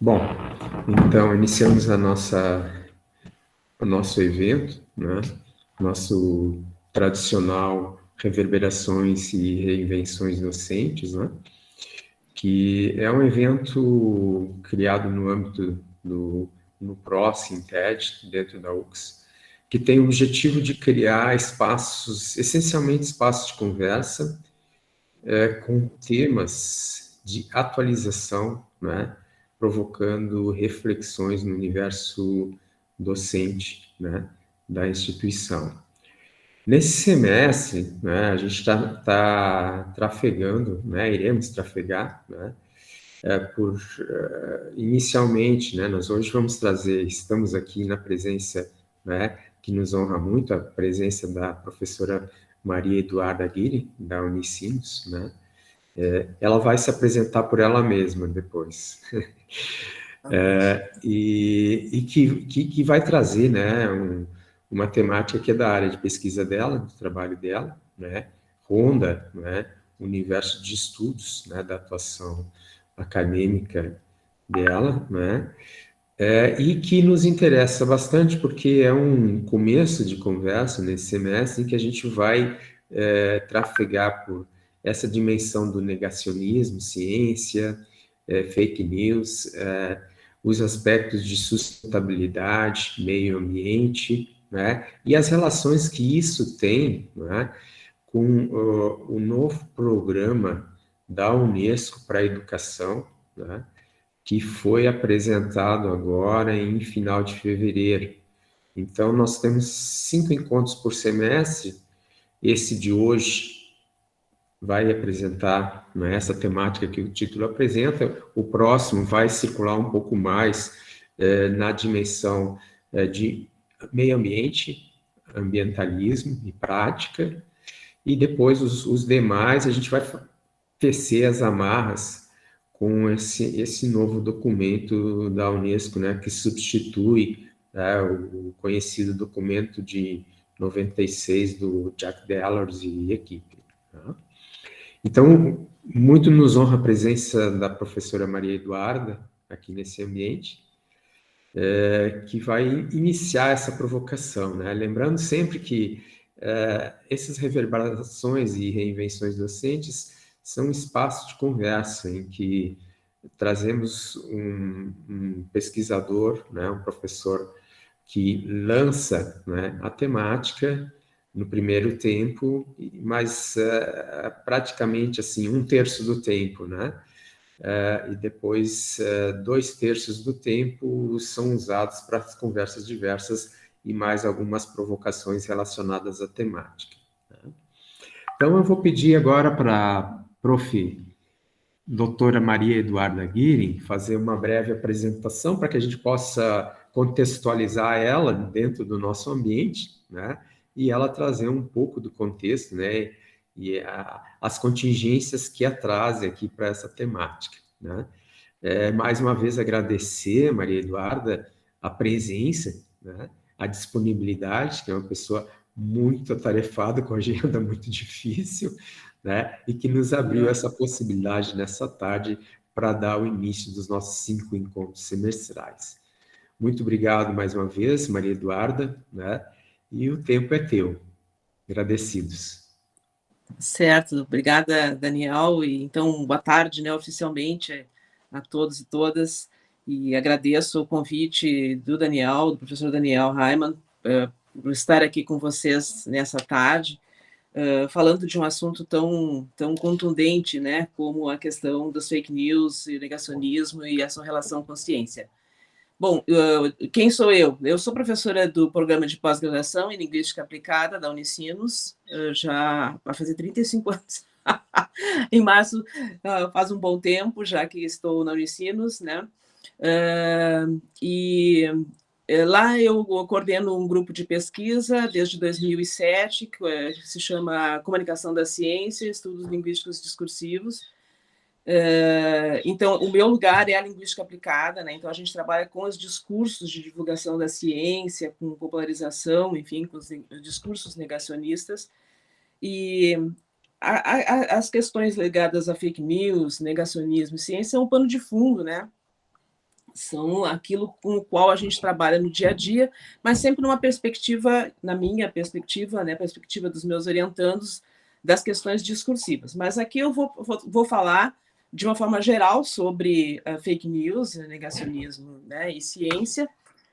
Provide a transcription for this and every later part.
Bom, então iniciamos o nosso evento, né? Nosso tradicional Reverberações e Reinvenções Docentes, né? Que é um evento criado no âmbito no PROS, em TED, dentro da UX, que tem o objetivo de criar espaços, essencialmente espaços de conversa, com temas de atualização, né, provocando reflexões no universo docente, né, da instituição. Nesse semestre, né, a gente está trafegando, né, iremos trafegar, né, inicialmente, né, nós hoje vamos trazer, estamos aqui na presença, né, que nos honra muito, a presença da professora Maria Eduarda Guiri, da Unicinos, né, ela vai se apresentar por ela mesma depois. E que vai trazer, né, uma temática que é da área de pesquisa dela, do trabalho dela, né, ronda, né, o universo de estudos, né, da atuação acadêmica dela, né, e que nos interessa bastante porque é um começo de conversa nesse semestre em que a gente vai trafegar por essa dimensão do negacionismo, ciência, fake news, os aspectos de sustentabilidade, meio ambiente, né, e as relações que isso tem, né, com o novo programa da Unesco para a educação, né, que foi apresentado agora em final de fevereiro. Então, nós temos 5 encontros por semestre. Esse de hoje vai apresentar, né, essa temática que o título apresenta. O próximo vai circular um pouco mais na dimensão de meio ambiente, ambientalismo e prática. E depois os demais a gente vai tecer as amarras com esse novo documento da Unesco, né, que substitui, né, o conhecido documento de 96 do Jack Deller e equipe. Tá? Então, muito nos honra a presença da professora Maria Eduarda aqui nesse ambiente, que vai iniciar essa provocação, né? Lembrando sempre que essas reverberações e reinvenções docentes são espaços de conversa em que trazemos um pesquisador, né, um professor que lança, né, a temática no primeiro tempo, mas praticamente assim 1/3 do tempo, né? E depois 2/3 do tempo são usados para as conversas diversas e mais algumas provocações relacionadas à temática. Né? Então, eu vou pedir agora para a prof. Doutora Maria Eduarda Guirin fazer uma breve apresentação para que a gente possa contextualizar ela dentro do nosso ambiente, né? E ela trazer um pouco do contexto, né? E as contingências que a trazem aqui para essa temática, né? Mais uma vez agradecer, Maria Eduarda, a presença, né? A disponibilidade, que é uma pessoa muito atarefada, com a agenda muito difícil, né? E que nos abriu essa possibilidade nessa tarde para dar o início dos nossos 5 encontros semestrais. Muito obrigado mais uma vez, Maria Eduarda, né? E o tempo é teu. Agradecidos. Certo, obrigada, Daniel. E então, boa tarde, né, oficialmente a todos e todas. E agradeço o convite do Daniel, do professor Daniel Reimann, por estar aqui com vocês nessa tarde, falando de um assunto tão contundente, né, como a questão das fake news e negacionismo e essa relação com a ciência. Bom, quem sou eu? Eu sou professora do programa de pós-graduação em Linguística Aplicada da Unicinos, já vai fazer 35 anos. Em março, faz um bom tempo, já que estou na Unicinos, né? E lá eu coordeno um grupo de pesquisa desde 2007, que se chama Comunicação da Ciência, Estudos Linguísticos Discursivos. Então, o meu lugar é a linguística aplicada, né? Então, a gente trabalha com os discursos de divulgação da ciência, com popularização, enfim, com os discursos negacionistas. E as questões ligadas a fake news, negacionismo e ciência são um pano de fundo, né? São aquilo com o qual a gente trabalha no dia a dia, mas sempre numa perspectiva, na minha perspectiva, né, perspectiva dos meus orientandos, das questões discursivas. Mas aqui eu vou falar de uma forma geral sobre fake news, negacionismo, né, e ciência,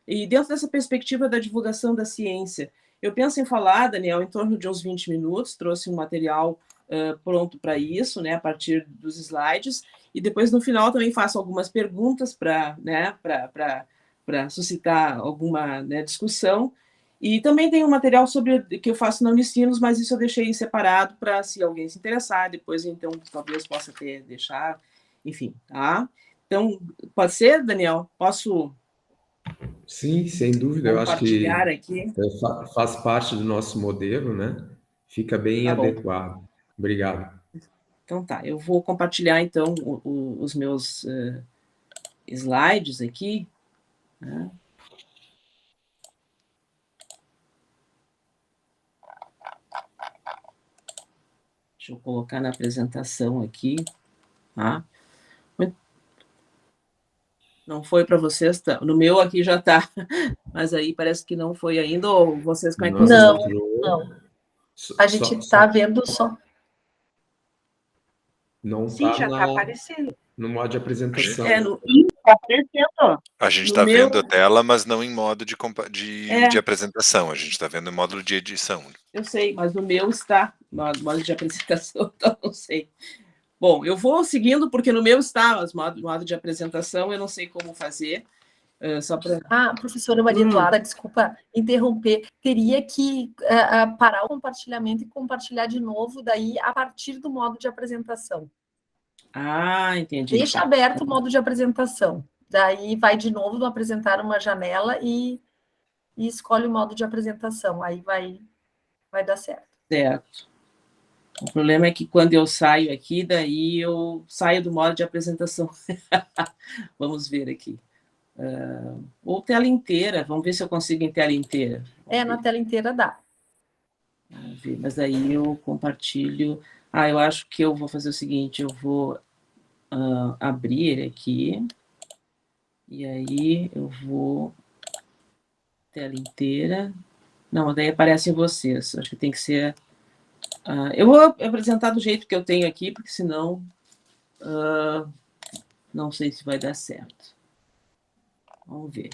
e dentro dessa perspectiva da divulgação da ciência. Eu penso em falar, Daniel, em torno de uns 20 minutos, trouxe um material pronto para isso, né, a partir dos slides, e depois no final também faço algumas perguntas para, né, para suscitar alguma, né, discussão. E também tem um material sobre que eu faço na Unicinos, mas isso eu deixei separado para, se alguém se interessar, depois então talvez possa ter deixar, enfim, tá? Então, pode ser, Daniel? Posso Sim, sem dúvida. Eu acho compartilhar que aqui? faz parte do nosso modelo, né? Fica bem Tá bom. adequado. Obrigado. Então tá, eu vou compartilhar então os meus slides aqui, né? Deixa eu colocar na apresentação aqui, tá? Não foi para vocês, tá? No meu aqui já está, mas aí parece que não foi ainda, ou vocês, como é que vocês Não, estão? não. A gente está vendo só. Não Sim, está já está aparecendo. no modo de apresentação. Está aparecendo. A gente No está meu- vendo a tela, mas não em modo de apresentação. A gente está vendo em módulo de edição. Eu sei, mas no meu está, no modo de apresentação, então não sei. Bom, eu vou seguindo, porque no meu está o modo de apresentação, eu não sei como fazer. Só para... Professora Maria Eduarda, desculpa interromper, teria que parar o compartilhamento e compartilhar de novo, daí a partir do modo de apresentação. Ah, entendi. Deixa aberto o modo de apresentação, daí vai de novo no apresentar uma janela e escolhe o modo de apresentação, aí vai dar certo. Certo. O problema é que quando eu saio aqui, daí eu saio do modo de apresentação. Vamos ver aqui. Ou tela inteira, vamos ver se eu consigo em tela inteira. Na tela inteira dá. Vamos ver, mas aí eu compartilho. Eu acho que eu vou fazer o seguinte, eu vou abrir aqui, e aí eu vou tela inteira. Não, daí aparecem vocês, acho que tem que ser... eu vou apresentar do jeito que eu tenho aqui, porque senão não sei se vai dar certo. Vamos ver.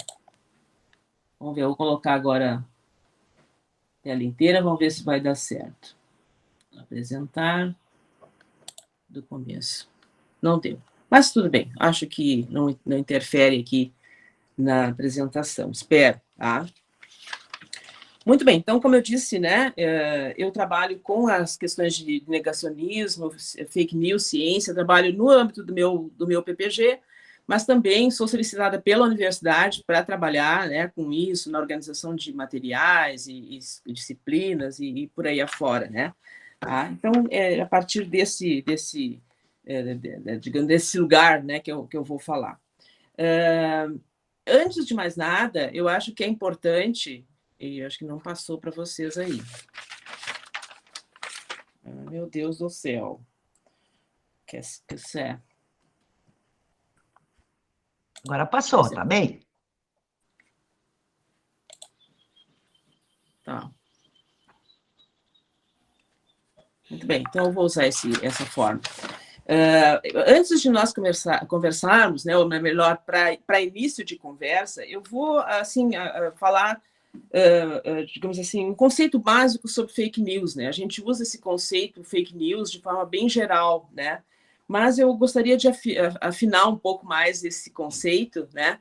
Vamos ver, eu vou colocar agora a tela inteira, vamos ver se vai dar certo. Apresentar do começo. Não deu. Mas tudo bem, acho que não interfere aqui na apresentação. Espero, tá? Muito bem, então, como eu disse, né, eu trabalho com as questões de negacionismo, fake news, ciência, trabalho no âmbito do meu PPG, mas também sou solicitada pela universidade para trabalhar, né, com isso, na organização de materiais e disciplinas e por aí afora, né? Tá? Então, a partir digamos, desse lugar, né, que eu vou falar. Antes de mais nada, eu acho que é importante, e eu acho que não passou para vocês aí. Meu Deus do céu. Que é? Agora passou, tá bem? Tá. Muito bem, então eu vou usar essa forma. Antes de nós conversarmos, né, ou melhor, para início de conversa, eu vou assim, falar, digamos assim, um conceito básico sobre fake news. Né? A gente usa esse conceito fake news de forma bem geral, né? Mas eu gostaria de afinar um pouco mais esse conceito, né?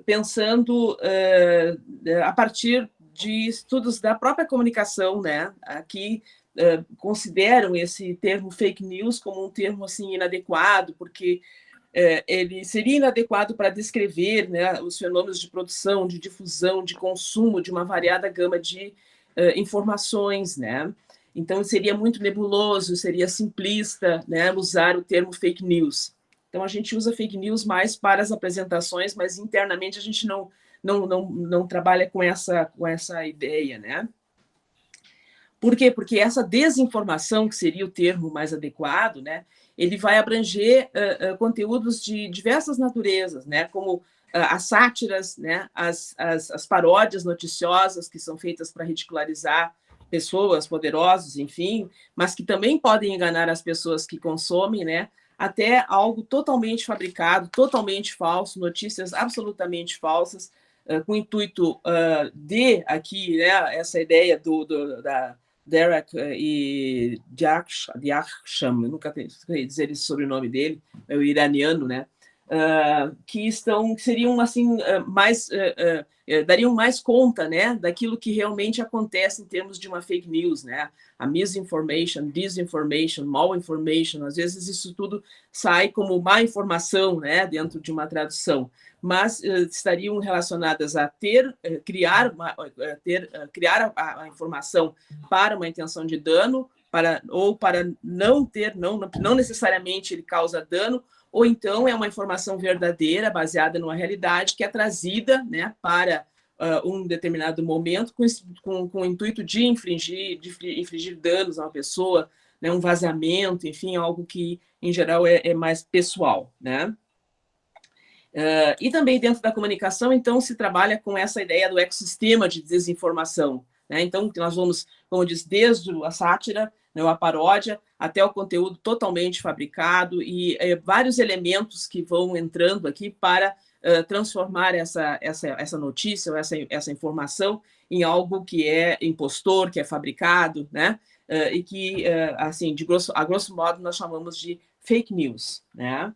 Pensando a partir de estudos da própria comunicação, né? Aqui consideram esse termo fake news como um termo assim inadequado, porque ele seria inadequado para descrever, né, os fenômenos de produção, de difusão, de consumo de uma variada gama de informações, né? Então seria muito nebuloso, seria simplista, né, usar o termo fake news. Então a gente usa fake news mais para as apresentações, mas internamente a gente não trabalha com essa ideia, né? Por quê? Porque essa desinformação, que seria o termo mais adequado, né, ele vai abranger conteúdos de diversas naturezas, né, como as sátiras, né, as paródias noticiosas que são feitas para ridicularizar pessoas poderosas, enfim, mas que também podem enganar as pessoas que consomem, né, até algo totalmente fabricado, totalmente falso, notícias absolutamente falsas, com o intuito de, aqui, né, essa ideia da Derek e Diaksham, eu nunca sei dizer esse sobrenome dele, é o iraniano, né, que seriam assim dariam mais conta, né, daquilo que realmente acontece em termos de uma fake news, né, a misinformation, disinformation, malinformation, às vezes isso tudo sai como má informação, né, dentro de uma tradução, mas estariam relacionadas a criar a informação para uma intenção de dano, ou para não necessariamente ele causa dano, ou então é uma informação verdadeira, baseada numa realidade, que é trazida, né, para um determinado momento, com o intuito de infligir danos a uma pessoa, né, um vazamento, enfim, algo que, em geral, é mais pessoal, né? E também dentro da comunicação, então, se trabalha com essa ideia do ecossistema de desinformação, né? Então, nós vamos, como eu disse, desde a sátira, né, a paródia, até o conteúdo totalmente fabricado e vários elementos que vão entrando aqui para transformar essa notícia ou essa informação em algo que é impostor, que é fabricado, né? E que, assim, a grosso modo, nós chamamos de fake news, né?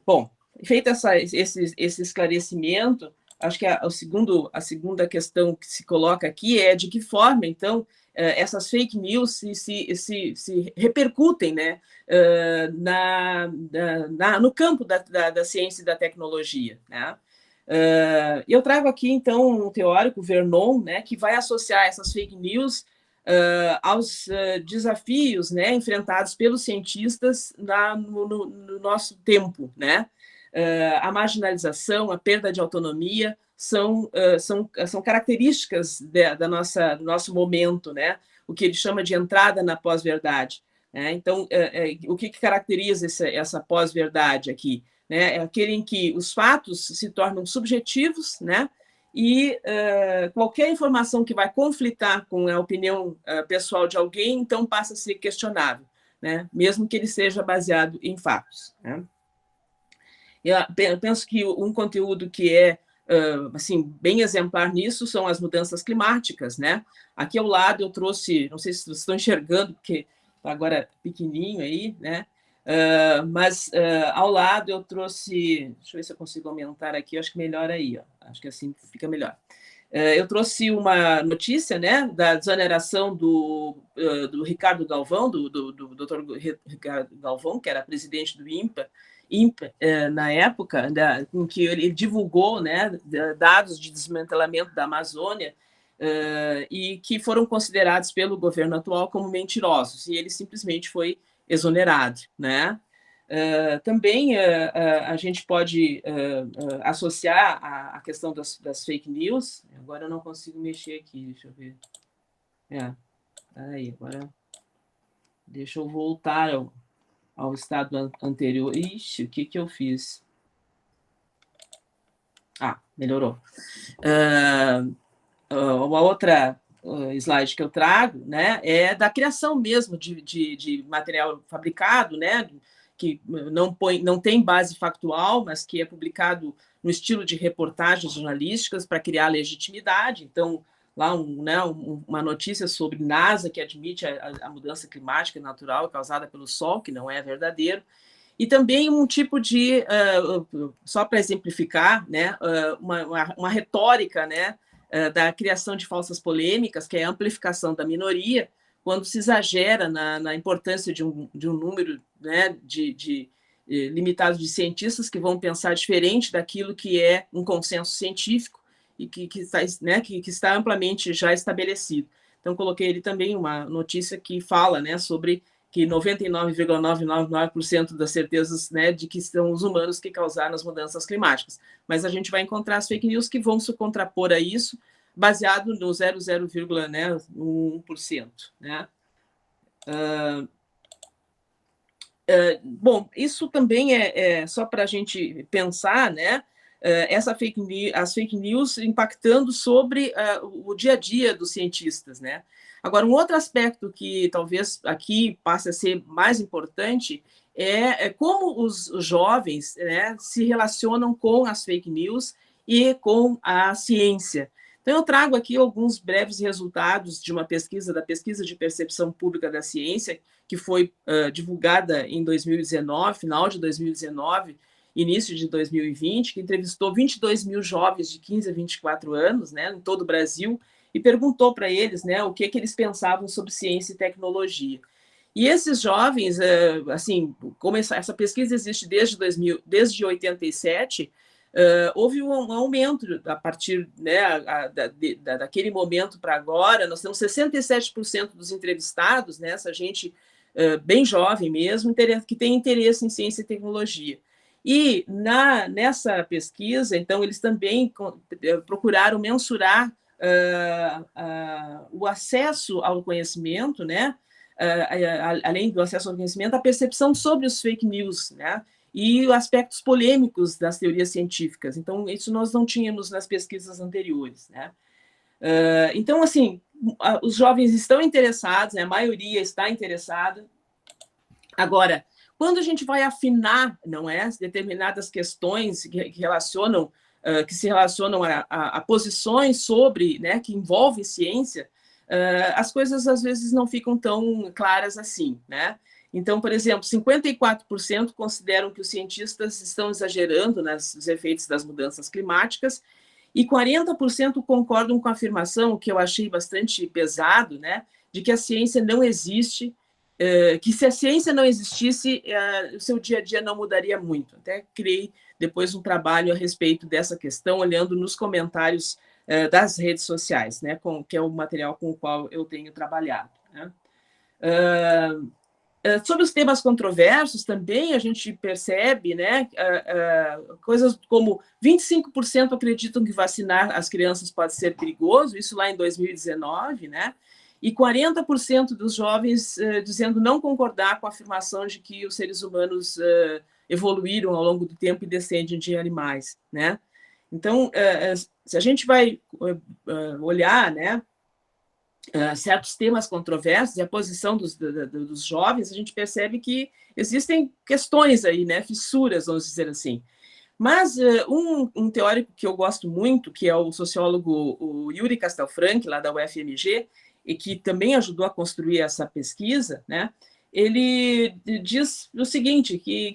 Bom, feito esse esclarecimento, acho que a segunda questão que se coloca aqui é de que forma, então, essas fake news se repercutem, né, no campo da ciência e da tecnologia, né? Eu trago aqui, então, um teórico, Vernon, né, que vai associar essas fake news aos desafios, né, enfrentados pelos cientistas no nosso tempo, né? A marginalização, a perda de autonomia são características do nosso momento, né? O que ele chama de entrada na pós-verdade, né? Então, o que caracteriza essa pós-verdade aqui, né? É aquele em que os fatos se tornam subjetivos, né? E qualquer informação que vai conflitar com a opinião pessoal de alguém, então passa a ser questionável, né? Mesmo que ele seja baseado em fatos, né? Eu penso que um conteúdo que é assim, bem exemplar nisso são as mudanças climáticas, né? Aqui ao lado eu trouxe, não sei se vocês estão enxergando, porque está agora pequenininho aí, né? Mas ao lado eu trouxe, deixa eu ver se eu consigo aumentar aqui, acho que melhor aí, ó. Acho que assim fica melhor. Eu trouxe uma notícia, né, da desoneração do Ricardo Galvão, do Dr. Ricardo Galvão, que era presidente do INPE, na época, em que ele divulgou, né, dados de desmantelamento da Amazônia e que foram considerados pelo governo atual como mentirosos, e ele simplesmente foi exonerado, né? Também a gente pode associar a questão das fake news. Agora eu não consigo mexer aqui, deixa eu ver. Aí, agora deixa eu voltar ao estado anterior. Ixi, o que eu fiz? Melhorou. Uma outra slide que eu trago, né, é da criação mesmo de material fabricado, né, que não tem base factual, mas que é publicado no estilo de reportagens jornalísticas para criar legitimidade. Então, lá uma notícia sobre NASA que admite a mudança climática natural causada pelo Sol, que não é verdadeiro. E também um tipo de, só para exemplificar, né, uma retórica, né, da criação de falsas polêmicas, que é a amplificação da minoria, quando se exagera na importância de um número, né, limitado de cientistas que vão pensar diferente daquilo que é um consenso científico e que está amplamente já estabelecido. Então, coloquei ali também uma notícia que fala, né, sobre que 99,999% das certezas, né, de que são os humanos que causaram as mudanças climáticas. Mas a gente vai encontrar as fake news que vão se contrapor a isso, baseado no 0,1%, né? Bom, isso também é só para a gente pensar, né? As fake news impactando sobre o dia a dia dos cientistas, né? Agora, um outro aspecto que talvez aqui passe a ser mais importante é como os jovens, né, se relacionam com as fake news e com a ciência. Então, eu trago aqui alguns breves resultados de uma pesquisa, da Pesquisa de Percepção Pública da Ciência, que foi divulgada em 2019, final de 2019, início de 2020, que entrevistou 22 mil jovens de 15 a 24 anos, né, em todo o Brasil, e perguntou para eles, né, o que eles pensavam sobre ciência e tecnologia. E esses jovens, assim, como essa pesquisa existe desde 87, houve um aumento a partir, né, daquele momento para agora. Nós temos 67% dos entrevistados, né, essa gente bem jovem mesmo, que tem interesse em ciência e tecnologia. E nessa pesquisa, então, eles também procuraram mensurar o acesso ao conhecimento, né? Além do acesso ao conhecimento, a percepção sobre os fake news, né? E aspectos polêmicos das teorias científicas. Então, isso nós não tínhamos nas pesquisas anteriores, né? Então, assim, os jovens estão interessados, né? A maioria está interessada. Agora, quando a gente vai afinar, não é, determinadas questões que se relacionam a posições sobre, né, que envolvem ciência, as coisas às vezes não ficam tão claras assim, né? Então, por exemplo, 54% consideram que os cientistas estão exagerando nos efeitos das mudanças climáticas e 40% concordam com a afirmação, que eu achei bastante pesado, né, de que a ciência não existe, que se a ciência não existisse, o seu dia a dia não mudaria muito. Até criei depois um trabalho a respeito dessa questão, olhando nos comentários das redes sociais, né, que é o material com o qual eu tenho trabalhado, né. Sobre os temas controversos também a gente percebe, né, coisas como 25% acreditam que vacinar as crianças pode ser perigoso, isso lá em 2019, né, e 40% dos jovens dizendo não concordar com a afirmação de que os seres humanos evoluíram ao longo do tempo e descendem de animais, né? Então, se a gente vai olhar, né, certos temas controversos e a posição dos jovens, a gente percebe que existem questões aí, né, fissuras, vamos dizer assim. Mas um teórico que eu gosto muito, que é o sociólogo o Yuri Castelfranc, lá da UFMG, e que também ajudou a construir essa pesquisa, né, ele diz o seguinte, que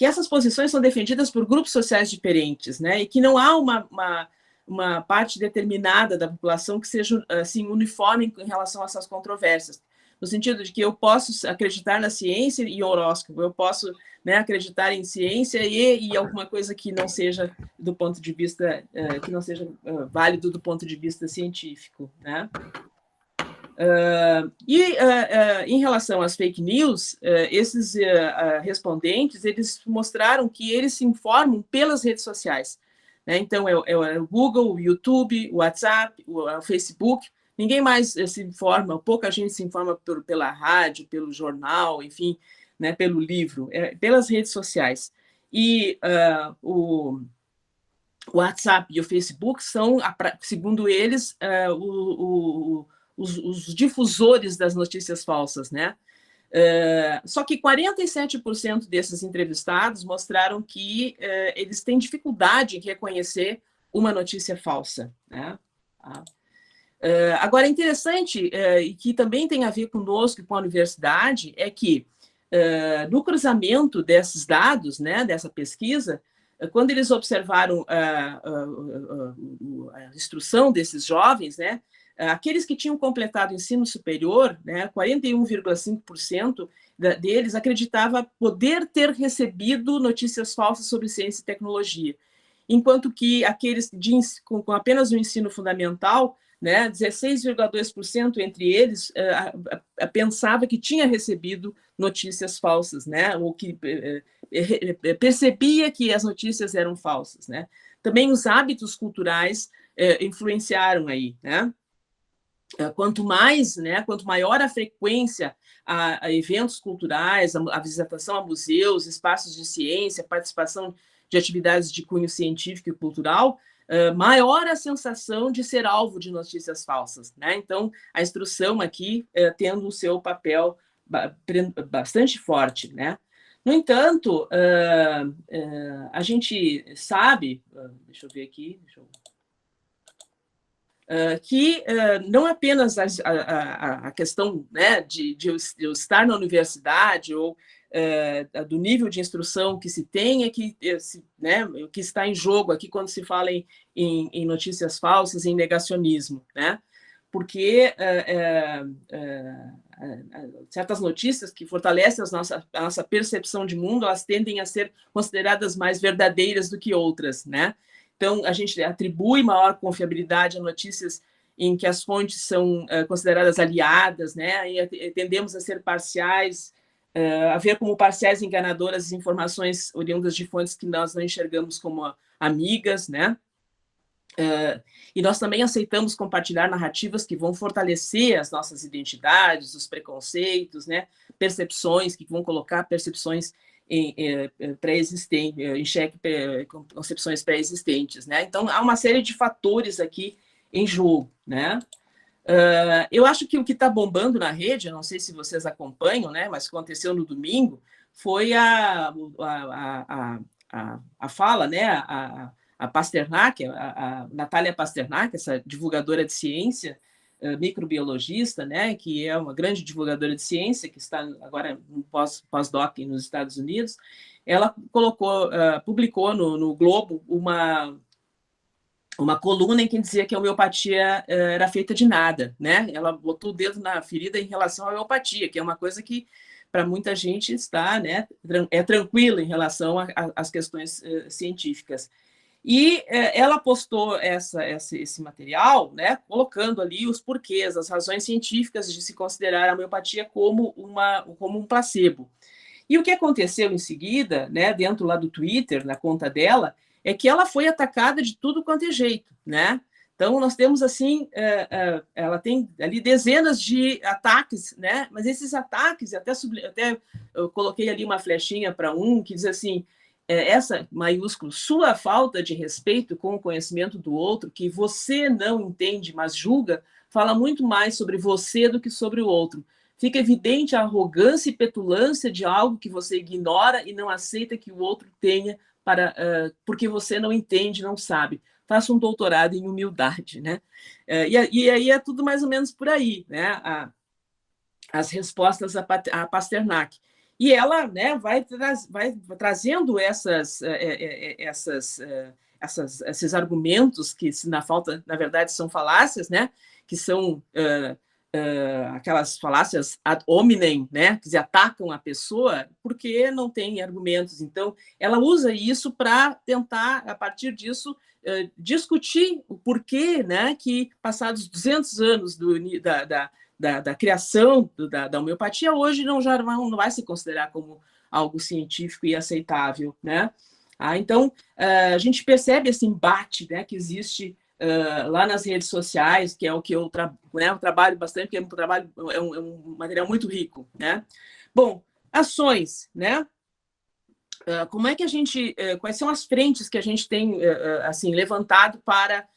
essas posições são defendidas por grupos sociais diferentes, né, e que não há uma parte determinada da população que seja assim, uniforme em relação a essas controvérsias, no sentido de que eu posso acreditar na ciência e horóscopo, eu posso, né, acreditar em ciência e alguma coisa que não seja do ponto de vista que não seja válido do ponto de vista científico, né? Em relação às fake news, esses respondentes, eles mostraram que eles se informam pelas redes sociais, né? Então, é o Google, o YouTube, o WhatsApp, o Facebook. Ninguém mais se informa, pouca gente se informa pela rádio, pelo jornal, enfim, né, pelo livro, pelas redes sociais. E o WhatsApp e o Facebook são, segundo eles, os difusores das notícias falsas, né? Só que 47% desses entrevistados mostraram que eles têm dificuldade em reconhecer uma notícia falsa, né? Agora, interessante, e que também tem a ver conosco e com a universidade, é que no cruzamento desses dados, né, dessa pesquisa, quando eles observaram a instrução desses jovens, né, aqueles que tinham completado o ensino superior, né, 41,5% deles acreditava poder ter recebido notícias falsas sobre ciência e tecnologia, enquanto que aqueles com apenas o ensino fundamental, né, 16,2% entre eles pensava que tinha recebido notícias falsas, né, ou que percebia que as notícias eram falsas, né. Também os hábitos culturais influenciaram aí, né? Quanto mais, né, quanto maior a frequência a eventos culturais, a visitação a museus, espaços de ciência, participação de atividades de cunho científico e cultural, maior a sensação de ser alvo de notícias falsas, né? Então, a instrução aqui tendo o seu papel bastante forte, né? No entanto, a gente sabe, deixa eu ver aqui, que não apenas a questão, né, de eu estar na universidade ou do nível de instrução que se tem, né, o que está em jogo aqui quando se fala em notícias falsas, em negacionismo, né? Porque certas notícias que fortalecem a nossa percepção de mundo, elas tendem a ser consideradas mais verdadeiras do que outras, né? Então, a gente atribui maior confiabilidade a notícias em que as fontes são consideradas aliadas, né? E tendemos a ser parciais, a ver como parciais e enganadoras as informações oriundas de fontes que nós não enxergamos como amigas, né? E nós também aceitamos compartilhar narrativas que vão fortalecer as nossas identidades, os preconceitos, né? Percepções, que vão colocar percepções pré-existentes, em xeque concepções pré-existentes, né? Então, há uma série de fatores aqui em jogo, né? Eu acho que o que está bombando na rede, eu não sei se vocês acompanham, né? Mas aconteceu no domingo, foi a fala, né? A Pasternak, a Natália Pasternak, essa divulgadora de ciência, microbiologista, né, que é uma grande divulgadora de ciência, que está agora no pós-doc nos Estados Unidos, ela publicou no Globo uma coluna em que dizia que a homeopatia era feita de nada, né? Ela botou o dedo na ferida em relação à homeopatia, que é uma coisa que para muita gente está, né, é tranquila em relação às questões científicas. E ela postou esse material, né, colocando ali os porquês, as razões científicas de se considerar a homeopatia como um placebo. E o que aconteceu em seguida, né, dentro lá do Twitter, na conta dela, é que ela foi atacada de tudo quanto é jeito, né? Então, nós temos, assim, ela tem ali dezenas de ataques, né? Mas esses ataques, até eu coloquei ali uma flechinha para que diz assim, essa maiúsculo, sua falta de respeito com o conhecimento do outro, que você não entende, mas julga, fala muito mais sobre você do que sobre o outro. Fica evidente a arrogância e petulância de algo que você ignora e não aceita que o outro tenha, porque você não entende, não sabe. Faça um doutorado em humildade, né? E aí é tudo mais ou menos por aí, né? As respostas a Pasternak. E ela, né, vai trazendo esses argumentos que, na verdade, são falácias, né, que são aquelas falácias ad hominem, né, que atacam a pessoa porque não tem argumentos. Então, ela usa isso para tentar, a partir disso, discutir o porquê, né, que, passados 200 anos da criação da homeopatia, hoje não vai se considerar como algo científico e aceitável, né? Então, a gente percebe esse embate, né, que existe lá nas redes sociais, que é o que eu trabalho bastante, porque é um material muito rico, né? Bom, ações, né? Como é que quais são as frentes que a gente tem assim levantado para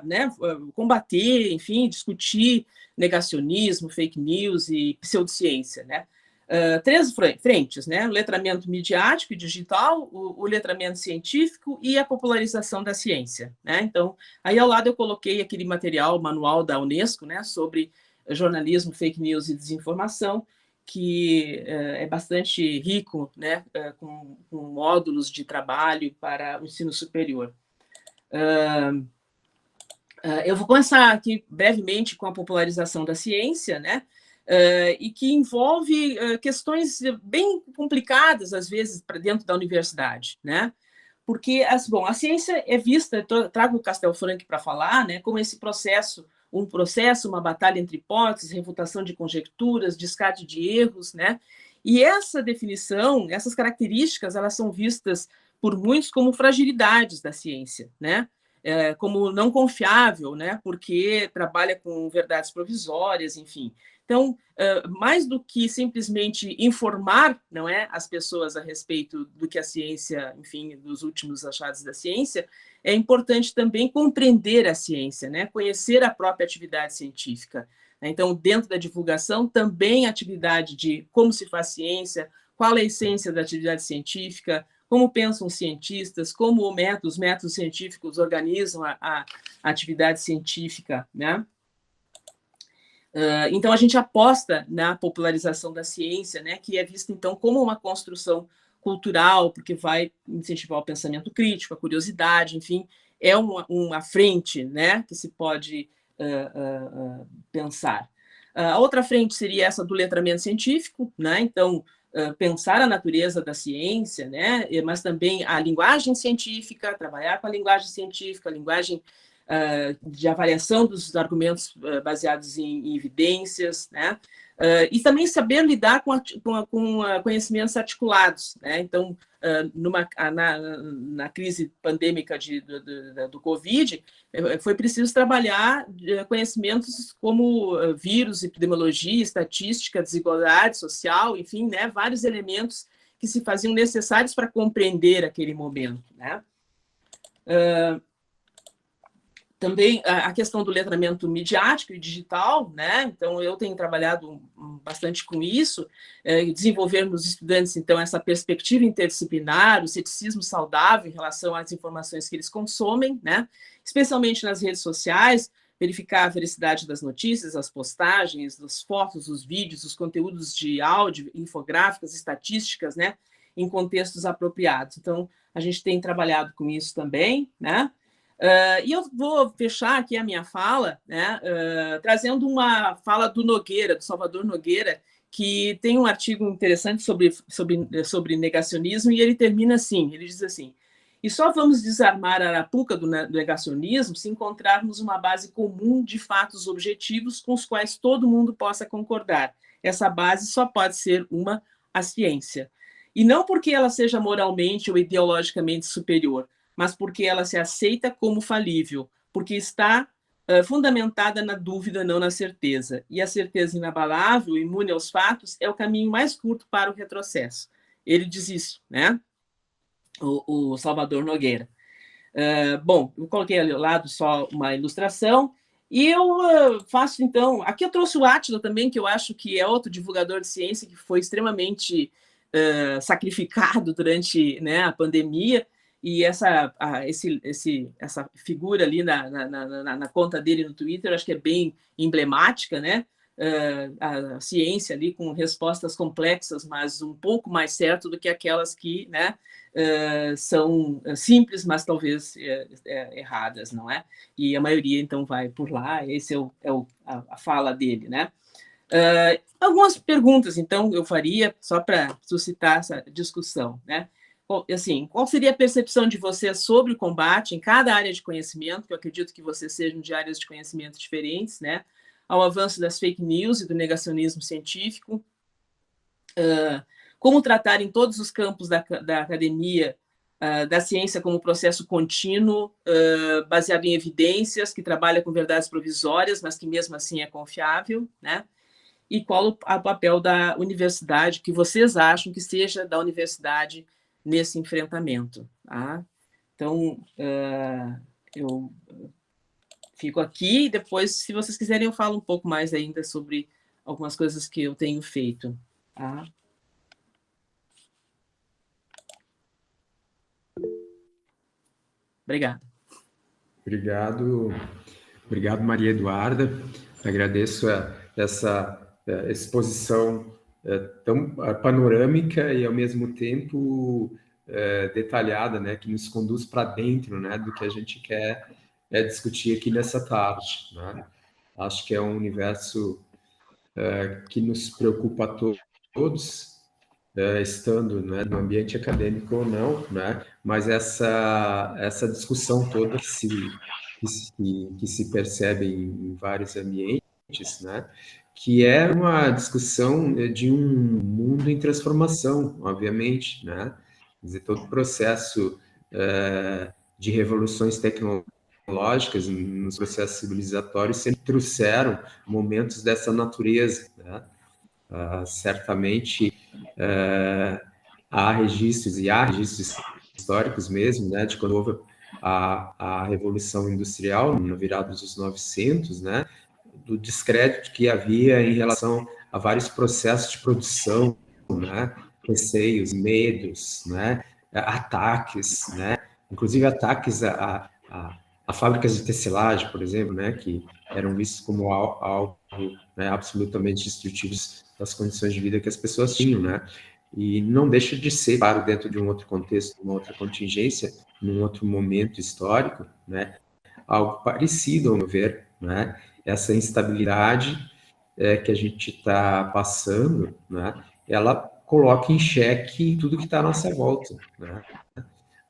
né, combater, enfim, discutir negacionismo, fake news e pseudociência, né? 3 frentes, né? O letramento midiático e digital, o letramento científico e a popularização da ciência, né? Então, aí ao lado eu coloquei aquele manual da Unesco, né, sobre jornalismo, fake news e desinformação, que é bastante rico, né, com módulos de trabalho para o ensino superior. Eu vou começar aqui brevemente com a popularização da ciência, né? E que envolve questões bem complicadas, às vezes, para dentro da universidade, né? Porque, a ciência é vista, trago o Castelfranc para falar, né, como esse processo, uma batalha entre hipóteses, refutação de conjecturas, descarte de erros, né? E essa definição, essas características, elas são vistas por muitos como fragilidades da ciência, né? como não confiável, né, porque trabalha com verdades provisórias, enfim. Então, mais do que simplesmente informar, não é, as pessoas a respeito do que a ciência, enfim, dos últimos achados da ciência, é importante também compreender a ciência, né, conhecer a própria atividade científica. Então, dentro da divulgação, também a atividade de como se faz ciência, qual é a essência da atividade científica, como pensam os cientistas, como os métodos científicos organizam a atividade científica, né? Então, a gente aposta na popularização da ciência, né, que é vista, então, como uma construção cultural, porque vai incentivar o pensamento crítico, a curiosidade, enfim, é uma frente, né, que se pode pensar. A outra frente seria essa do letramento científico, né, então, pensar a natureza da ciência, né, mas também a linguagem científica, trabalhar com a linguagem científica, a linguagem de avaliação dos argumentos baseados em evidências, né? E também saber lidar com conhecimentos articulados, né? Então, na crise pandêmica do Covid, foi preciso trabalhar conhecimentos como vírus, epidemiologia, estatística, desigualdade social, enfim, né? Vários elementos que se faziam necessários para compreender aquele momento, né? Também a questão do letramento midiático e digital, né? Então, eu tenho trabalhado bastante com isso, desenvolver nos estudantes, então, essa perspectiva interdisciplinar, o ceticismo saudável em relação às informações que eles consomem, né? Especialmente nas redes sociais, verificar a veracidade das notícias, as postagens, das fotos, os vídeos, os conteúdos de áudio, infográficas, estatísticas, né? Em contextos apropriados. Então, a gente tem trabalhado com isso também, né? E eu vou fechar aqui a minha fala, né, trazendo uma fala do Nogueira, do Salvador Nogueira, que tem um artigo interessante sobre negacionismo, e ele termina assim, ele diz assim: e só vamos desarmar a arapuca do negacionismo se encontrarmos uma base comum de fatos objetivos com os quais todo mundo possa concordar. Essa base só pode ser a ciência. E não porque ela seja moralmente ou ideologicamente superior, mas porque ela se aceita como falível, porque está fundamentada na dúvida, não na certeza. E a certeza inabalável, imune aos fatos, é o caminho mais curto para o retrocesso. Ele diz isso, né? O Salvador Nogueira. Bom, eu coloquei ali ao lado só uma ilustração, e eu faço, então... Aqui eu trouxe o Átila também, que eu acho que é outro divulgador de ciência que foi extremamente sacrificado durante, né, a pandemia, e essa figura ali na conta dele no Twitter, acho que é bem emblemática, né? A ciência ali com respostas complexas, mas um pouco mais certo do que aquelas que, né, são simples, mas talvez erradas, não é? E a maioria, então, vai por lá, esse a fala dele, né? Algumas perguntas, então, eu faria, só para suscitar essa discussão, né? Assim, qual seria a percepção de vocês sobre o combate em cada área de conhecimento, que eu acredito que vocês sejam de áreas de conhecimento diferentes, né, ao avanço das fake news e do negacionismo científico, como tratar em todos os campos da academia da ciência como processo contínuo, baseado em evidências, que trabalha com verdades provisórias, mas que mesmo assim é confiável, né? E qual o papel da universidade, que vocês acham que seja da universidade nesse enfrentamento, tá? Então, eu fico aqui e depois, se vocês quiserem, eu falo um pouco mais ainda sobre algumas coisas que eu tenho feito, tá? Obrigada. Obrigado, Maria Eduarda. Agradeço essa exposição tão panorâmica e, ao mesmo tempo, detalhada, né, que nos conduz para dentro, né, do que a gente quer discutir aqui nessa tarde, né? Acho que é um universo que nos preocupa a todos, estando, né, no ambiente acadêmico ou não, né? Mas essa discussão toda que se percebe em vários ambientes, né? Que é uma discussão de um mundo em transformação, obviamente, né? Quer dizer, todo o processo de revoluções tecnológicas tecnológicas, nos processos civilizatórios, sempre trouxeram momentos dessa natureza, né? Certamente há registros históricos mesmo, né, de quando houve a Revolução Industrial, na virada dos 900, né, do descrédito que havia em relação a vários processos de produção, né, receios, medos, né, ataques, né, inclusive ataques a fábricas de tecelagem, por exemplo, né, que eram vistos como algo, né, absolutamente destrutivos das condições de vida que as pessoas tinham, né, e não deixa de ser, claro, dentro de um outro contexto, uma outra contingência, num outro momento histórico, né, algo parecido, ao meu ver, né, essa instabilidade que a gente está passando, né, ela coloca em xeque tudo que está à nossa volta, né.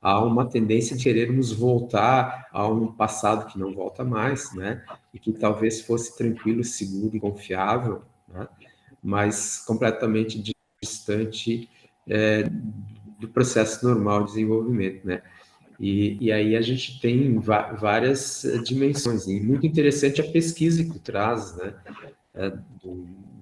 Há uma tendência de querermos voltar a um passado que não volta mais, né, e que talvez fosse tranquilo, seguro e confiável, né, mas completamente distante do processo normal de desenvolvimento, né. E aí a gente tem várias dimensões, e muito interessante a pesquisa que traz, né,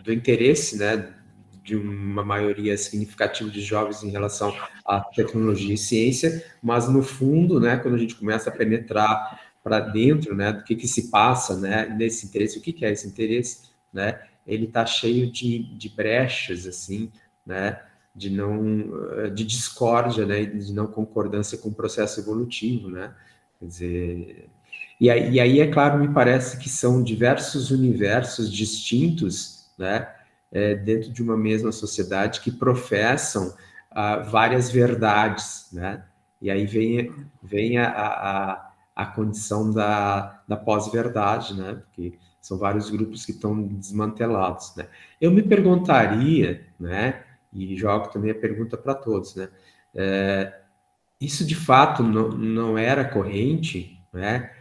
do interesse, né, de uma maioria significativa de jovens em relação à tecnologia e ciência, mas no fundo, né, quando a gente começa a penetrar para dentro, né, do que se passa, né, nesse interesse, o que é esse interesse, né, ele está cheio de brechas, assim, né, de discórdia, né, de não concordância com o processo evolutivo, né, quer dizer, e aí, é claro, me parece que são diversos universos distintos, né, dentro de uma mesma sociedade que professam várias verdades, né, e aí vem a condição da pós-verdade, né, porque são vários grupos que estão desmantelados, né. Eu me perguntaria, né, e jogo também a pergunta para todos, né, isso de fato não era corrente, né,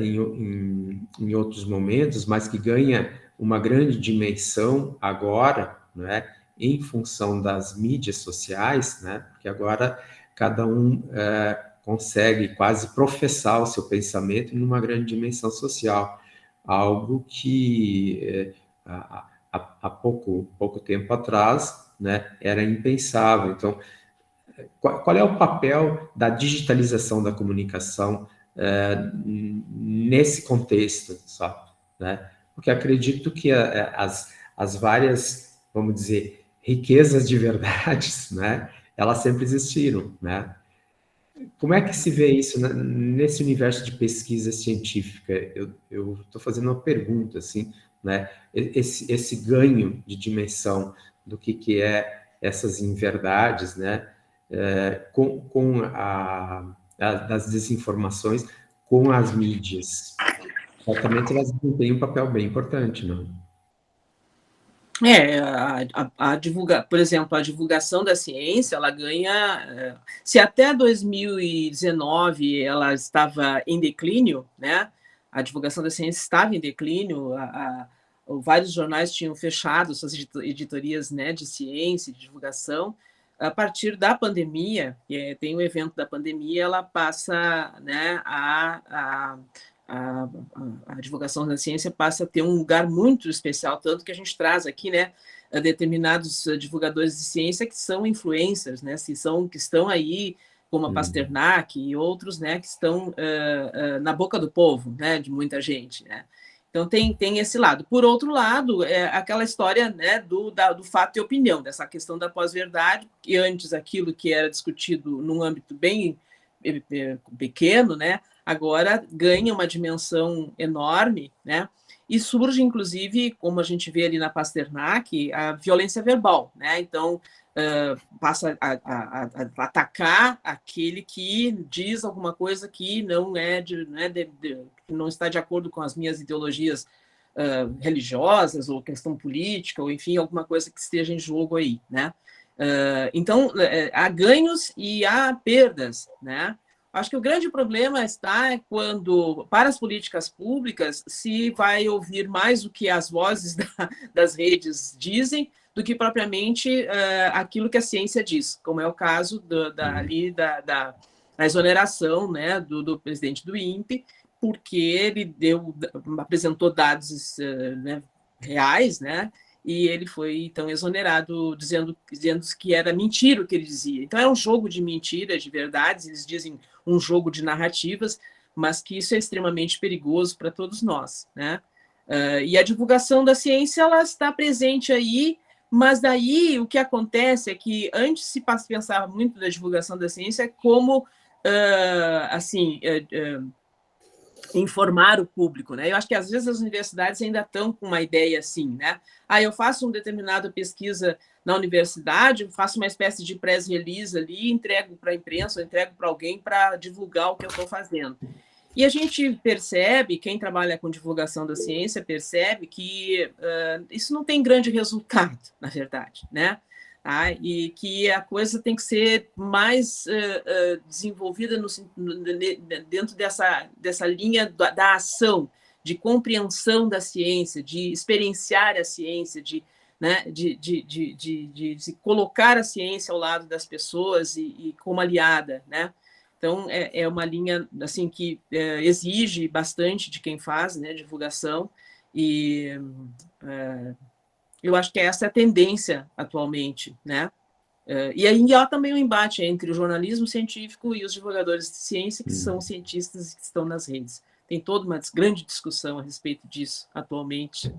em outros momentos, mas que ganha uma grande dimensão agora, né, em função das mídias sociais, né, porque agora cada um consegue quase professar o seu pensamento numa grande dimensão social, algo que há pouco tempo atrás, né, era impensável. Então, qual é o papel da digitalização da comunicação nesse contexto, sabe? Né? Porque acredito que as várias, vamos dizer, riquezas de verdades, né? Elas sempre existiram, né? Como é que se vê isso nesse universo de pesquisa científica? Eu estou fazendo uma pergunta, assim, né? Esse ganho de dimensão do que é essas inverdades, né? Com das desinformações, com as mídias. Certamente elas têm um papel bem importante, não? Por exemplo, a divulgação da ciência, ela ganha, se até 2019 ela estava em declínio, né? A divulgação da ciência estava em declínio, vários jornais tinham fechado suas editorias, né, de ciência e de divulgação. A partir da pandemia, tem o evento da pandemia, ela passa, né, a divulgação da ciência passa a ter um lugar muito especial, tanto que a gente traz aqui, né, determinados divulgadores de ciência que são influencers, né, que estão aí, como a Pasternak e outros, né, que estão na boca do povo, né, de muita gente, né. Então, tem esse lado. Por outro lado, aquela história, né, do fato e opinião, dessa questão da pós-verdade, que antes aquilo que era discutido num âmbito bem pequeno, né, agora ganha uma dimensão enorme, né, e surge, inclusive, como a gente vê ali na Pasternak, a violência verbal, né, então passa a atacar aquele que diz alguma coisa que não que não está de acordo com as minhas ideologias religiosas ou questão política, ou enfim, alguma coisa que esteja em jogo aí, né? Então, há ganhos e há perdas, né? Acho que o grande problema está quando, para as políticas públicas, se vai ouvir mais o que as vozes das redes dizem do que propriamente aquilo que a ciência diz, como é o caso da exoneração, né, do presidente do INPE, porque ele apresentou dados né, reais, né? E ele foi, então, exonerado, dizendo que era mentira o que ele dizia. Então, é um jogo de mentiras, de verdades, eles dizem um jogo de narrativas, mas que isso é extremamente perigoso para todos nós, né? E a divulgação da ciência, ela está presente aí, mas daí o que acontece é que antes se pensava muito da divulgação da ciência como, informar o público, né? Eu acho que às vezes as universidades ainda estão com uma ideia assim, né? Eu faço uma determinada pesquisa na universidade, faço uma espécie de press release ali, entrego para a imprensa, ou entrego para alguém para divulgar o que eu estou fazendo. E a gente percebe, quem trabalha com divulgação da ciência percebe que isso não tem grande resultado, na verdade, né? E que a coisa tem que ser mais desenvolvida dentro dessa linha da ação, de compreensão da ciência, de experienciar a ciência, né, de se colocar a ciência ao lado das pessoas e como aliada, né? Então, é uma linha assim, que exige bastante de quem faz, né, divulgação, e eu acho que essa é a tendência atualmente, né? E aí há também um embate entre o jornalismo científico e os divulgadores de ciência, que são cientistas que estão nas redes. Tem toda uma grande discussão a respeito disso atualmente.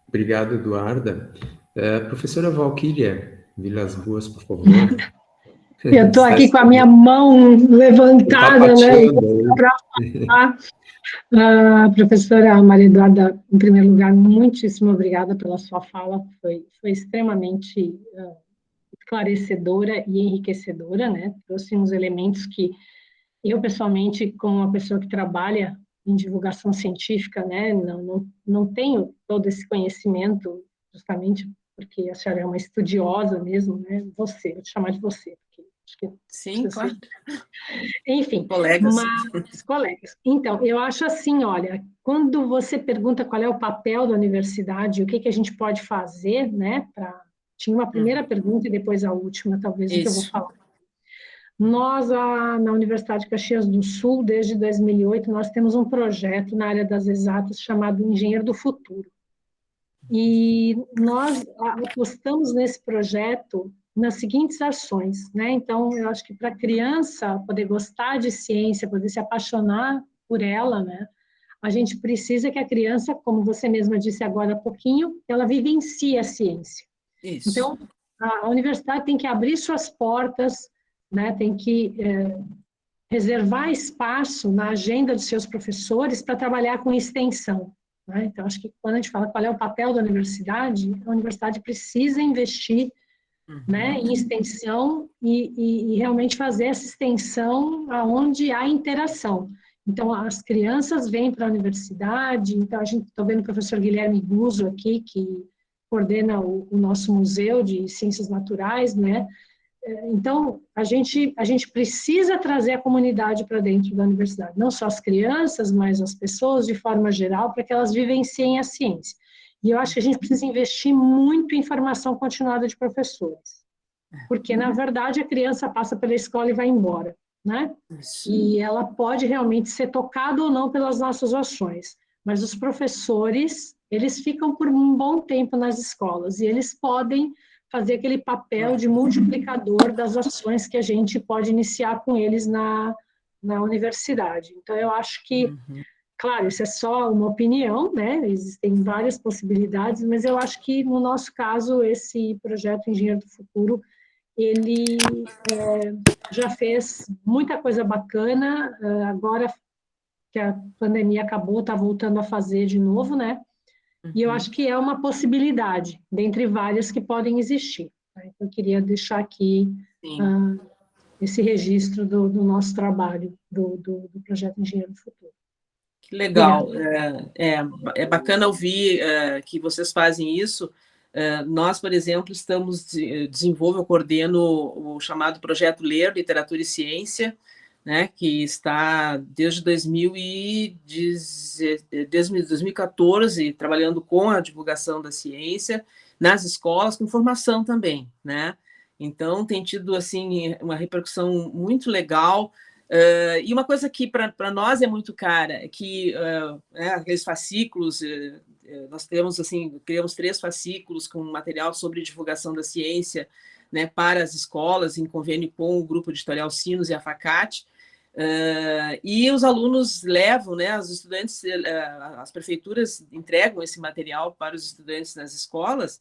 Obrigado, Eduarda. Professora Valquíria Vilas Boas, por favor. Eu estou aqui com a minha mão levantada, né? Para falar. Professora Maria Eduarda, em primeiro lugar, muitíssimo obrigada pela sua fala, foi extremamente esclarecedora e enriquecedora, né? Trouxe uns elementos que eu, pessoalmente, como uma pessoa que trabalha em divulgação científica, né, não tenho todo esse conhecimento, justamente porque a senhora é uma estudiosa mesmo, né? Vou te chamar de você, porque acho que sim, claro. Enfim, colegas. Mas, colegas. Então, eu acho assim, olha, quando você pergunta qual é o papel da universidade, o que a gente pode fazer, né? Tinha uma primeira pergunta e depois a última, talvez, o que eu vou falar. Nós, na Universidade de Caxias do Sul, desde 2008, nós temos um projeto na área das exatas chamado Engenheiro do Futuro. E nós apostamos nesse projeto nas seguintes ações, né? Então, eu acho que para a criança poder gostar de ciência, poder se apaixonar por ela, né? A gente precisa que a criança, como você mesma disse agora há pouquinho, ela vivencie a ciência. Isso. Então, a universidade tem que abrir suas portas, né? Tem que reservar espaço na agenda dos seus professores para trabalhar com extensão. Né? Então, acho que quando a gente fala qual é o papel da universidade, a universidade precisa investir, né, em extensão e realmente fazer essa extensão aonde há interação. Então, as crianças vêm para a universidade, então a gente está vendo o professor Guilherme Guzzo aqui, que coordena o nosso Museu de Ciências Naturais, né? Então, a gente precisa trazer a comunidade para dentro da universidade, não só as crianças, mas as pessoas de forma geral, para que elas vivenciem a ciência. E eu acho que a gente precisa investir muito em formação continuada de professores, porque, na verdade, a criança passa pela escola e vai embora, né? E ela pode realmente ser tocada ou não pelas nossas ações, mas os professores, eles ficam por um bom tempo nas escolas, e eles podem fazer aquele papel de multiplicador das ações que a gente pode iniciar com eles na universidade. Então, eu acho que, claro, isso é só uma opinião, né? Existem várias possibilidades, mas eu acho que, no nosso caso, esse projeto Engenheiro do Futuro, ele já fez muita coisa bacana, agora que a pandemia acabou, está voltando a fazer de novo, né? E eu acho que é uma possibilidade, dentre várias que podem existir. Eu queria deixar aqui esse registro do nosso trabalho, do projeto Engenheiro do Futuro. Que legal. É bacana ouvir que vocês fazem isso. Nós, por exemplo, eu coordeno o chamado Projeto Ler, Literatura e Ciência, né, que está desde 2014 trabalhando com a divulgação da ciência nas escolas, com formação também, né? Então tem tido assim uma repercussão muito legal. E uma coisa que para nós é muito cara é que aqueles fascículos, nós temos assim, criamos 3 fascículos com material sobre divulgação da ciência, né, para as escolas, em convênio com o Grupo Editorial Sinos e a FACAT, e os alunos levam, né, os estudantes, as prefeituras entregam esse material para os estudantes nas escolas,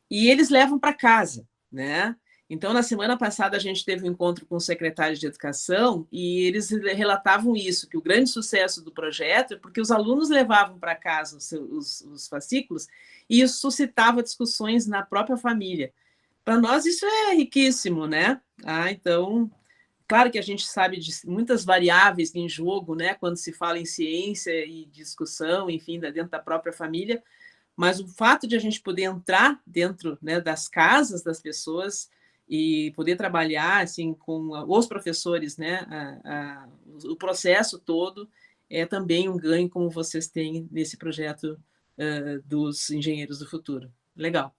e eles levam para casa, né? Então, na semana passada, a gente teve um encontro com os secretários de educação e eles relatavam isso, que o grande sucesso do projeto é porque os alunos levavam para casa os fascículos e isso suscitava discussões na própria família. Para nós, isso é riquíssimo, né? Então, claro que a gente sabe de muitas variáveis em jogo, né? Quando se fala em ciência e discussão, enfim, dentro da própria família, mas o fato de a gente poder entrar dentro, né, das casas das pessoas e poder trabalhar assim com os professores, né, o processo todo é também um ganho, como vocês têm nesse projeto dos engenheiros do futuro. Legal.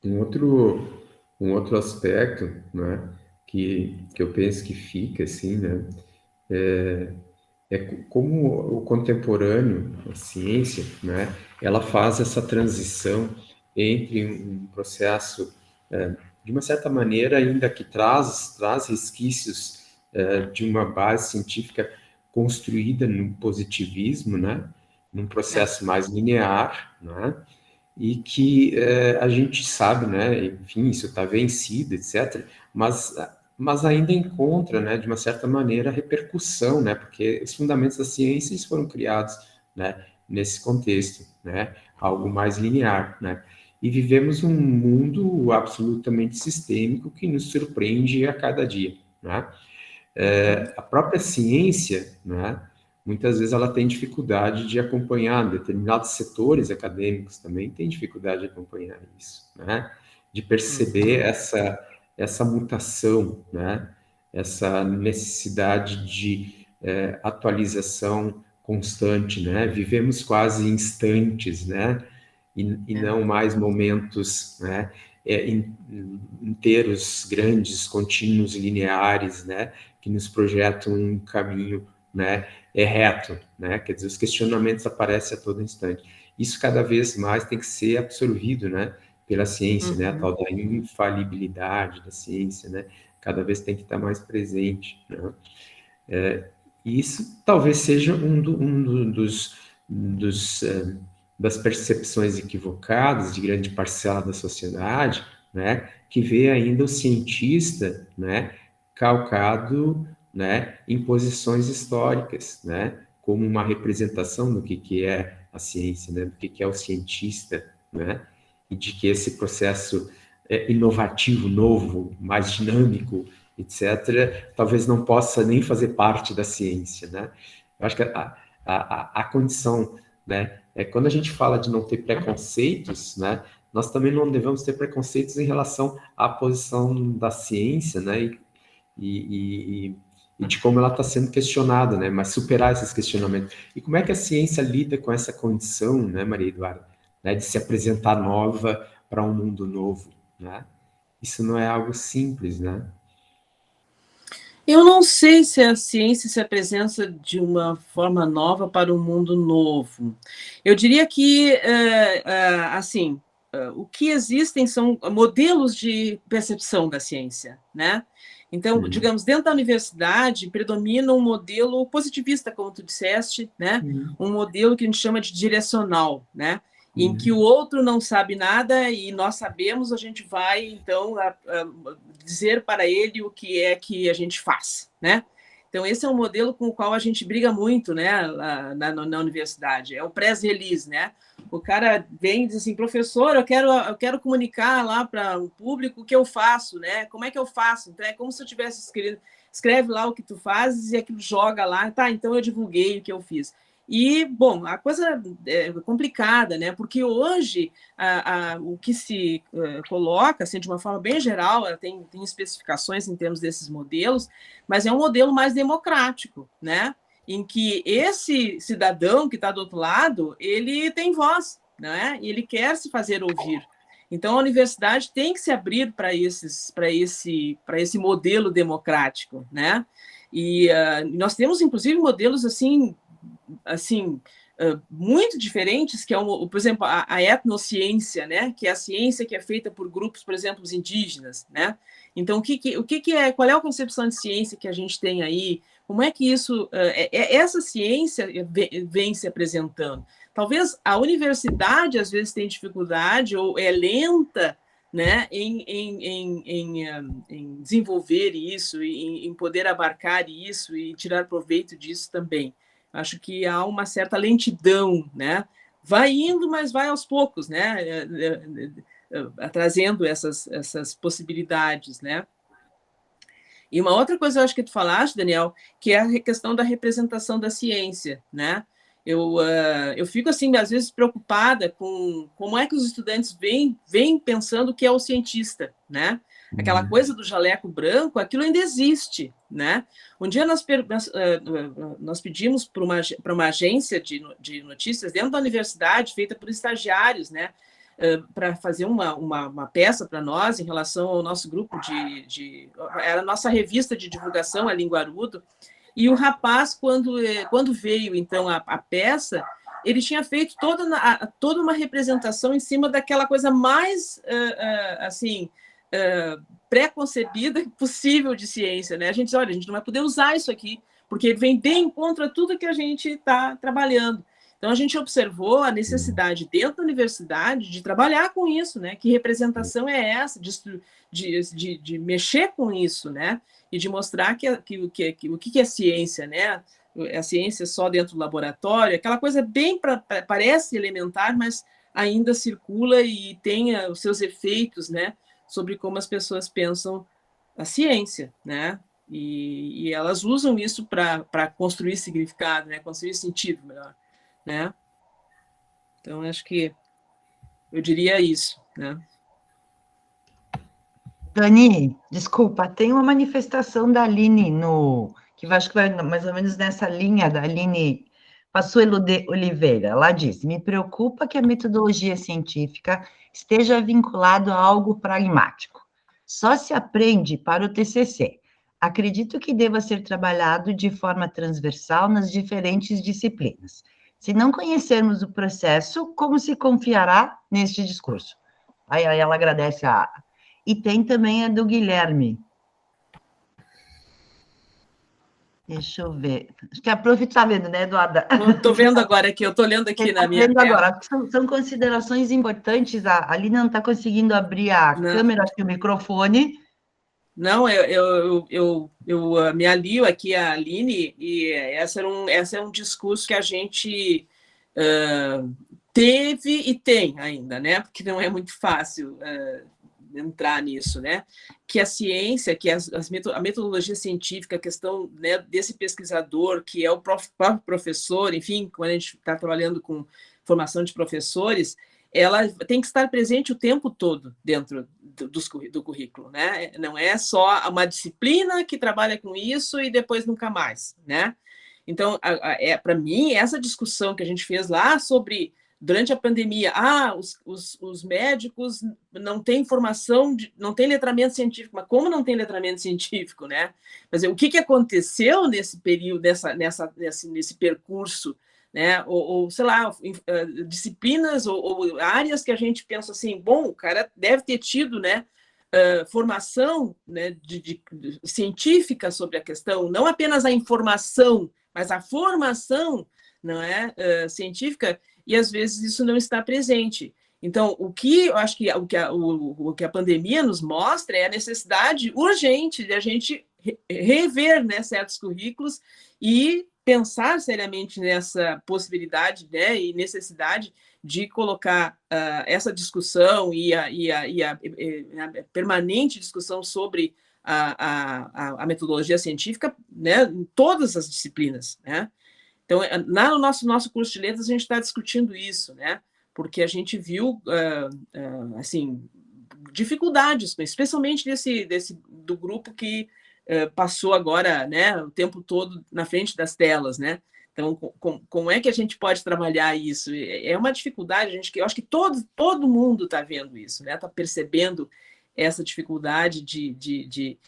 Um outro aspecto, né, que eu penso que fica assim, né, é como o contemporâneo, a ciência, né, ela faz essa transição entre um processo, de uma certa maneira, ainda que traz resquícios de uma base científica construída no positivismo, né, num processo mais linear, né, e que a gente sabe, né, enfim, isso está vencido, etc., mas ainda encontra, né, de uma certa maneira, repercussão, né, porque os fundamentos da ciência foram criados, né, nesse contexto, né, algo mais linear, né, e vivemos um mundo absolutamente sistêmico que nos surpreende a cada dia, né. A própria ciência, né, muitas vezes ela tem dificuldade de acompanhar, determinados setores acadêmicos também têm dificuldade de acompanhar isso, né, de perceber essa mutação, né, essa necessidade de atualização constante, né, vivemos quase instantes, né, e não mais momentos, né, inteiros, grandes, contínuos, lineares, né, que nos projetam um caminho, né, reto, né, quer dizer, os questionamentos aparecem a todo instante. Isso cada vez mais tem que ser absorvido, né, pela ciência, né, a tal da infalibilidade da ciência, né, cada vez tem que estar mais presente, né. E isso talvez seja das percepções equivocadas de grande parcela da sociedade, né, que vê ainda o cientista, né, calcado, né, em posições históricas, né, como uma representação do que é a ciência, né, do que é o cientista, né, e de que esse processo inovativo, novo, mais dinâmico, etc., talvez não possa nem fazer parte da ciência, né. Eu acho que a condição, né, quando a gente fala de não ter preconceitos, né, nós também não devemos ter preconceitos em relação à posição da ciência, né, e de como ela está sendo questionada, né, mas superar esses questionamentos. E como é que a ciência lida com essa condição, né, Maria Eduarda, né, de se apresentar nova para um mundo novo, né? Isso não é algo simples, né? Eu não sei se a ciência se apresenta de uma forma nova para um mundo novo. Eu diria que, assim, o que existem são modelos de percepção da ciência, né? Então, digamos, dentro da universidade, predomina um modelo positivista, como tu disseste, né? Um modelo que a gente chama de direcional, né? Em que o outro não sabe nada e nós sabemos, a gente vai, então, dizer para ele o que é que a gente faz, né? Então, esse é um modelo com o qual a gente briga muito, né, na universidade, é o press release, né? O cara vem e diz assim, professor, eu quero comunicar lá para o público o que eu faço, né? Como é que eu faço? Então, é como se eu tivesse escrito, escreve lá o que tu fazes e aquilo joga lá, tá, então eu divulguei o que eu fiz. E, bom, a coisa é complicada, né? Porque hoje o que se coloca, assim, de uma forma bem geral, tem especificações em termos desses modelos, mas é um modelo mais democrático, né? Em que esse cidadão que está do outro lado, ele tem voz, não é? E ele quer se fazer ouvir. Então, a universidade tem que se abrir para esse modelo democrático, né? E nós temos, inclusive, modelos assim muito diferentes, que é, por exemplo, a etnociência, né? Que é a ciência que é feita por grupos, por exemplo, os indígenas, né? Então, qual é a concepção de ciência que a gente tem aí? Como é que isso, essa ciência vem se apresentando? Talvez a universidade, às vezes, tem dificuldade ou é lenta, né, em desenvolver isso, em poder abarcar isso e tirar proveito disso também. Acho que há uma certa lentidão, né? Vai indo, mas vai aos poucos, né? Trazendo essas possibilidades, né? E uma outra coisa, eu acho que tu falaste, Daniel, que é a questão da representação da ciência, né? Eu fico, assim, às vezes, preocupada com como é que os estudantes vêm pensando que é o cientista, né? Aquela coisa do jaleco branco, aquilo ainda existe, né? Um dia nós pedimos para uma agência de notícias dentro da universidade, feita por estagiários, né? Para fazer uma peça para nós em relação ao nosso grupo era a nossa revista de divulgação, a Linguarudo, e o rapaz, quando veio, então, a peça, ele tinha feito toda uma representação em cima daquela coisa mais, pré-concebida possível de ciência, né? A gente diz, olha, a gente não vai poder usar isso aqui, porque ele vem de encontro a tudo que a gente está trabalhando. Então, a gente observou a necessidade dentro da universidade de trabalhar com isso, né? Que representação é essa, de mexer com isso, né? E de mostrar o que é ciência, né? A ciência só dentro do laboratório, aquela coisa bem, parece elementar, mas ainda circula e tem os seus efeitos, né? Sobre como as pessoas pensam a ciência, né? E elas usam isso para construir significado, né? Construir sentido, melhor. Né? Então, acho que eu diria isso, né? Dani, desculpa, tem uma manifestação da Aline que eu acho que vai mais ou menos nessa linha da Aline Passuelo de Oliveira. Ela diz: me preocupa que a metodologia científica esteja vinculada a algo pragmático. Só se aprende para o TCC. Acredito que deva ser trabalhado de forma transversal nas diferentes disciplinas. Se não conhecermos o processo, como se confiará neste discurso? Aí ela agradece a... E tem também a do Guilherme. Deixa eu ver. Acho que a prof está vendo, né, Eduarda? Estou vendo agora aqui, eu estou lendo aqui na minha tela. Agora. São considerações importantes. A Aline não está conseguindo abrir a câmera e o microfone. Não, eu me alio aqui à Aline, e esse é um discurso que a gente teve e tem ainda, né? Porque não é muito fácil entrar nisso, né? Que a ciência, que a metodologia científica, a questão, né, desse pesquisador, que é o próprio professor, enfim, quando a gente está trabalhando com formação de professores, ela tem que estar presente o tempo todo dentro do currículo, né? Não é só uma disciplina que trabalha com isso e depois nunca mais, né? Então, para mim, essa discussão que a gente fez lá sobre, durante a pandemia, os médicos não têm formação, não têm letramento científico, mas como não tem letramento científico, né? Quer dizer, o que aconteceu nesse período, nesse percurso, né? Ou sei lá, disciplinas ou áreas que a gente pensa assim, bom, o cara deve ter tido, né, formação, né, científica sobre a questão, não apenas a informação, mas a formação, não é, científica, e às vezes isso não está presente. Então, o que eu acho que o que a pandemia nos mostra é a necessidade urgente de a gente rever, né, certos currículos e pensar seriamente nessa possibilidade, né, e necessidade de colocar essa discussão e a permanente discussão sobre a metodologia científica, né, em todas as disciplinas, né? Então, no nosso curso de letras, a gente está discutindo isso, né? Porque a gente viu, assim, dificuldades, especialmente do grupo que passou agora, né, o tempo todo na frente das telas, né? Então, como é que a gente pode trabalhar isso? É uma dificuldade, eu acho que todo mundo está vendo isso, né? Está percebendo essa dificuldade de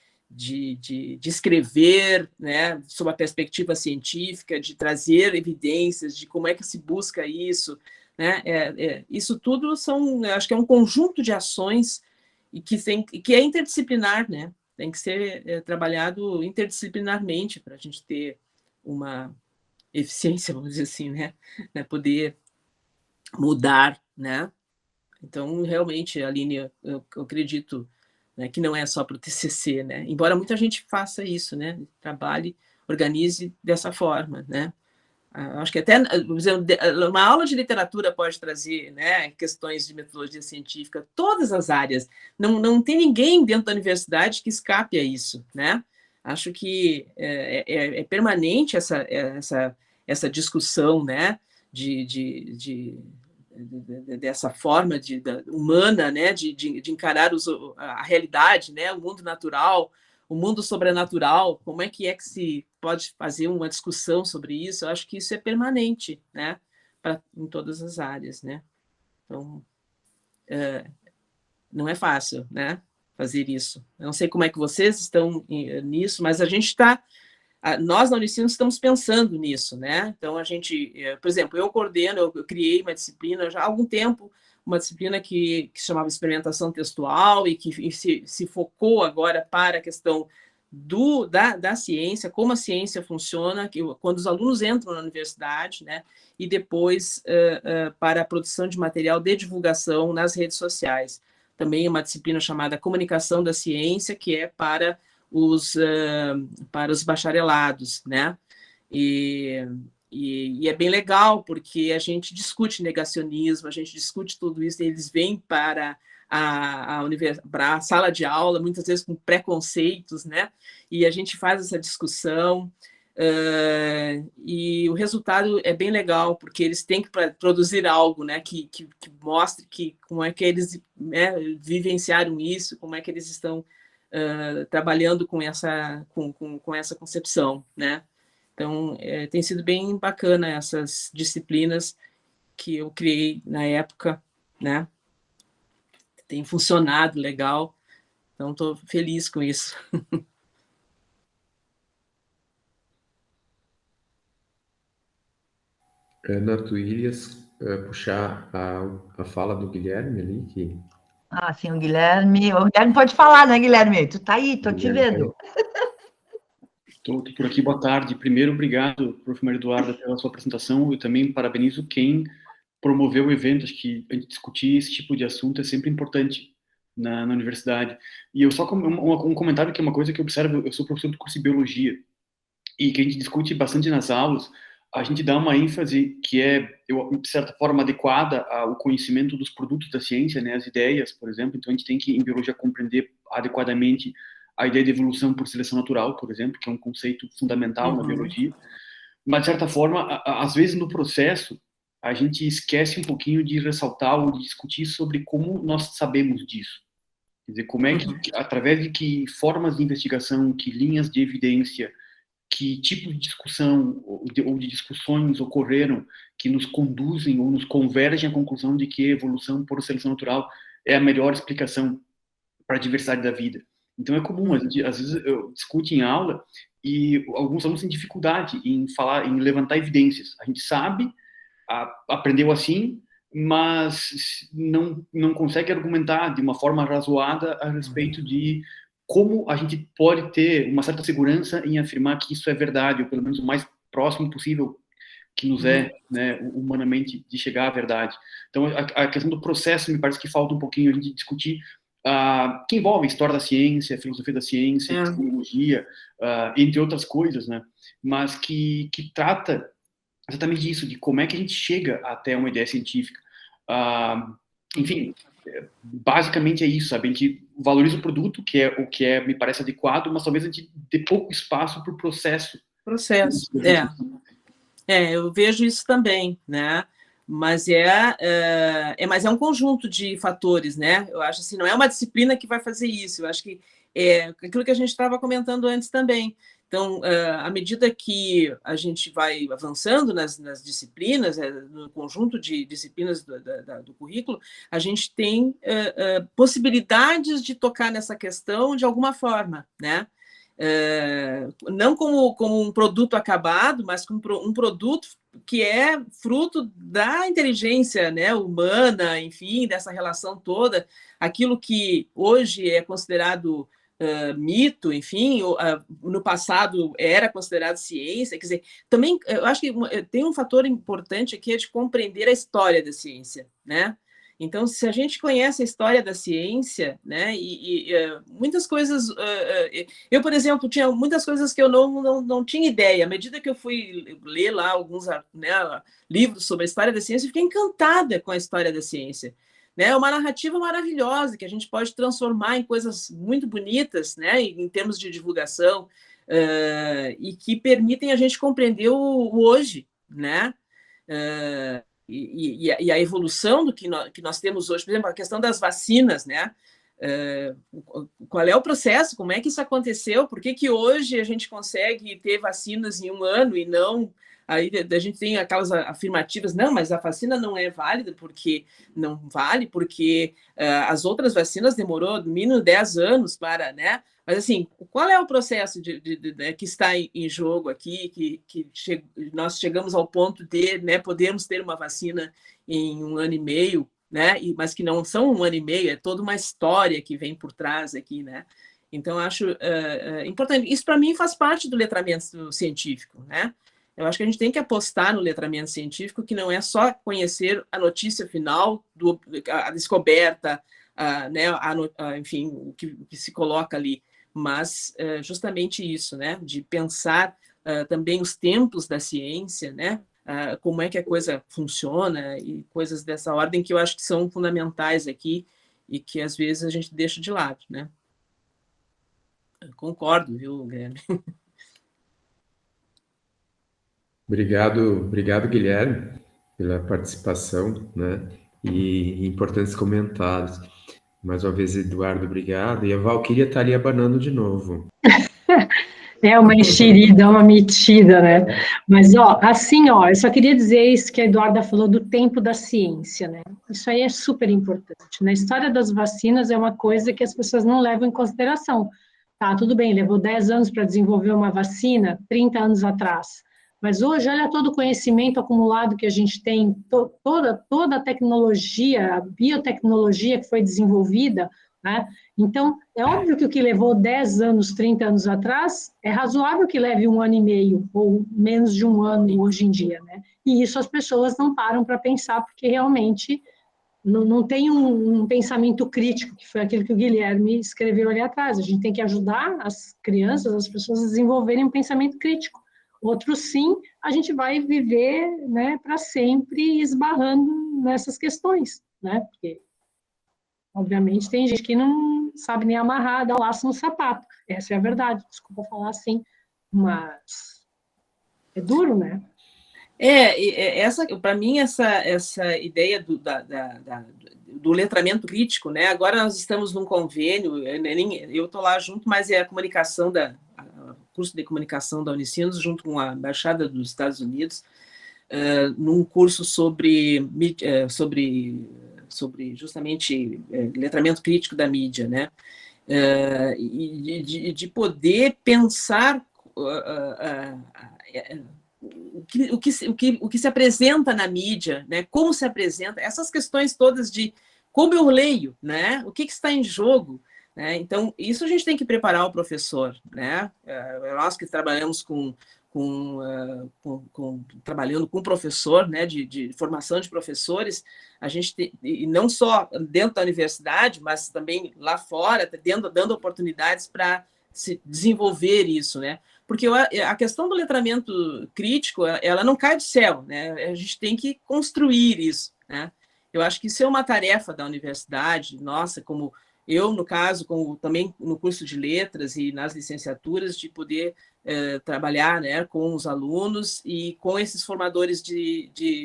escrever, né, sob a perspectiva científica, de trazer evidências de como é que se busca isso, né? Isso tudo acho que é um conjunto de ações e que é interdisciplinar, né? Tem que ser trabalhado interdisciplinarmente para a gente ter uma eficiência, vamos dizer assim, né? Poder mudar, né? Então, realmente, Aline, eu acredito, né, que não é só para o TCC, né? Embora muita gente faça isso, né? Trabalhe, organize dessa forma, né? Acho que até uma aula de literatura pode trazer, né, questões de metodologia científica, todas as áreas. Não tem ninguém dentro da universidade que escape a isso, né? Acho que é permanente essa discussão, né, dessa forma humana, né, de encarar a realidade, né, o mundo natural, o mundo sobrenatural, como é que se pode fazer uma discussão sobre isso? Eu acho que isso é permanente, né, em todas as áreas, né? Então, não é fácil, né, fazer isso. Eu não sei como é que vocês estão nisso, mas nós na Unicinos estamos pensando nisso, né? Então, por exemplo, eu criei uma disciplina já há algum tempo, uma disciplina que se chamava Experimentação Textual e que se focou agora para a questão da ciência, como a ciência funciona, quando os alunos entram na universidade, né? E depois para a produção de material de divulgação nas redes sociais. Também uma disciplina chamada Comunicação da Ciência, que é para os bacharelados, né? E é bem legal, porque a gente discute negacionismo, a gente discute tudo isso, e eles vêm para a sala de aula, muitas vezes com preconceitos, né? E a gente faz essa discussão, e o resultado é bem legal, porque eles têm que produzir algo, né, que mostre como é que eles, né, vivenciaram isso, como é que eles estão trabalhando com essa concepção, né? Então, tem sido bem bacana essas disciplinas que eu criei na época, né? Tem funcionado legal, então estou feliz com isso. Ana, tu irias puxar a fala do Guilherme ali, que... Ah, sim, o Guilherme pode falar, né, Guilherme? Tu tá aí, tô te vendo. Estou por aqui, boa tarde. Primeiro, obrigado, prof. Maria Eduarda, pela sua apresentação. Eu também parabenizo quem promoveu o evento. Acho que a gente discutir esse tipo de assunto é sempre importante na universidade. E eu só um comentário, que é uma coisa que eu observo. Eu sou professor do curso de Biologia, e que a gente discute bastante nas aulas. A gente dá uma ênfase que é, de certa forma, adequada ao conhecimento dos produtos da ciência, né, as ideias, por exemplo. Então, a gente tem que, em biologia, compreender adequadamente a ideia de evolução por seleção natural, por exemplo, que é um conceito fundamental na biologia. Mas, de certa forma, às vezes, no processo, a gente esquece um pouquinho de ressaltar ou de discutir sobre como nós sabemos disso. Quer dizer, como é que, através de que formas de investigação, que linhas de evidência, que tipo de discussão ou de discussões ocorreram que nos conduzem ou nos convergem à conclusão de que a evolução por seleção natural é a melhor explicação para a diversidade da vida. Então é comum, às vezes eu discuto em aula e alguns alunos têm dificuldade em falar, em levantar evidências. A gente sabe, aprendeu assim, mas não consegue argumentar de uma forma razoada a respeito de como a gente pode ter uma certa segurança em afirmar que isso é verdade, ou pelo menos o mais próximo possível que nos é, né, humanamente, de chegar à verdade. Então, a questão do processo me parece que falta um pouquinho a gente discutir, que envolve a história da ciência, a filosofia da ciência, a tecnologia, entre outras coisas, né, mas que trata exatamente disso, de como é que a gente chega até uma ideia científica. Enfim, basicamente é isso, sabe? A gente valoriza o produto, que é o que me parece adequado, mas talvez a gente dê pouco espaço para o processo. Eu vejo isso também, né? Mas mas é um conjunto de fatores, né? Eu acho assim, não é uma disciplina que vai fazer isso. Eu acho que aquilo que a gente estava comentando antes também. Então, à medida que a gente vai avançando nas disciplinas, no conjunto de disciplinas do currículo, a gente tem possibilidades de tocar nessa questão de alguma forma, né? Não como um produto acabado, mas como um produto que é fruto da inteligência, né, humana, enfim, dessa relação toda, aquilo que hoje é considerado mito, enfim, no passado era considerado ciência, quer dizer, também eu acho que tem um fator importante aqui é de compreender a história da ciência, né? Então, se a gente conhece a história da ciência, né, muitas coisas, eu, por exemplo, tinha muitas coisas que eu não tinha ideia. À medida que eu fui ler lá alguns, né, livros sobre a história da ciência, eu fiquei encantada com a história da ciência. Né, uma narrativa maravilhosa que a gente pode transformar em coisas muito bonitas, né, em termos de divulgação, e que permitem a gente compreender o hoje, né, e a evolução do que nós temos hoje. Por exemplo, a questão das vacinas, né, qual é o processo, como é que isso aconteceu, por que hoje a gente consegue ter vacinas em 1 ano e não... Aí a gente tem aquelas afirmativas, não, mas a vacina não é válida, porque não vale, porque as outras vacinas demorou no mínimo 10 anos para, né? Mas, assim, qual é o processo que está em jogo aqui, nós chegamos ao ponto de, né, podermos ter uma vacina em 1 ano e meio, né? Mas que não são 1 ano e meio, é toda uma história que vem por trás aqui, né? Então, acho importante. Isso, para mim, faz parte do letramento científico, né? Eu acho que a gente tem que apostar no letramento científico, que não é só conhecer a notícia final, a descoberta, né, enfim, o que se coloca ali, mas justamente isso, né, de pensar também os tempos da ciência, né, como é que a coisa funciona e coisas dessa ordem que eu acho que são fundamentais aqui e que às vezes a gente deixa de lado, né. Eu concordo, viu, Guilherme? Obrigado, Guilherme, pela participação, né? E importantes comentários. Mais uma vez, Eduardo, obrigado. E a Valquíria está ali abanando de novo. É uma enxerida, uma metida, né? Mas, assim, eu só queria dizer isso que a Eduarda falou do tempo da ciência, né? Isso aí é super importante. Na história das vacinas é uma coisa que as pessoas não levam em consideração. Tá, tudo bem, levou 10 anos para desenvolver uma vacina, 30 anos atrás. Mas hoje, olha todo o conhecimento acumulado que a gente tem, toda a tecnologia, a biotecnologia que foi desenvolvida, né? Então, é óbvio que o que levou 10 anos, 30 anos atrás, é razoável que leve 1 ano e meio, ou menos de 1 ano hoje em dia, né? E isso as pessoas não param para pensar, porque realmente não tem um pensamento crítico, que foi aquilo que o Guilherme escreveu ali atrás. A gente tem que ajudar as crianças, as pessoas a desenvolverem um pensamento crítico. Outros, sim, a gente vai viver, né, para sempre esbarrando nessas questões, né? Porque, obviamente, tem gente que não sabe nem amarrar, dar laço no sapato. Essa é a verdade, desculpa falar assim, mas é duro, né? Para mim, essa ideia do letramento crítico, né? Agora nós estamos num convênio, eu estou lá junto, mas é a comunicação curso de comunicação da Unicinos, junto com a Embaixada dos Estados Unidos, num curso sobre justamente letramento crítico da mídia, né? E de poder pensar o que se apresenta na mídia, né? Como se apresenta, essas questões todas de como eu leio, né? O que está em jogo, né? Então, isso a gente tem que preparar o professor, né? Nós que trabalhamos trabalhando com professor, né? De formação de professores, a gente e não só dentro da universidade, mas também lá fora, dando oportunidades para se desenvolver isso, né? Porque a questão do letramento crítico, ela não cai do céu, né? A gente tem que construir isso, né? Eu acho que isso é uma tarefa da universidade, nossa, como eu, no caso, como também no curso de letras e nas licenciaturas, de poder trabalhar, né, com os alunos e com esses formadores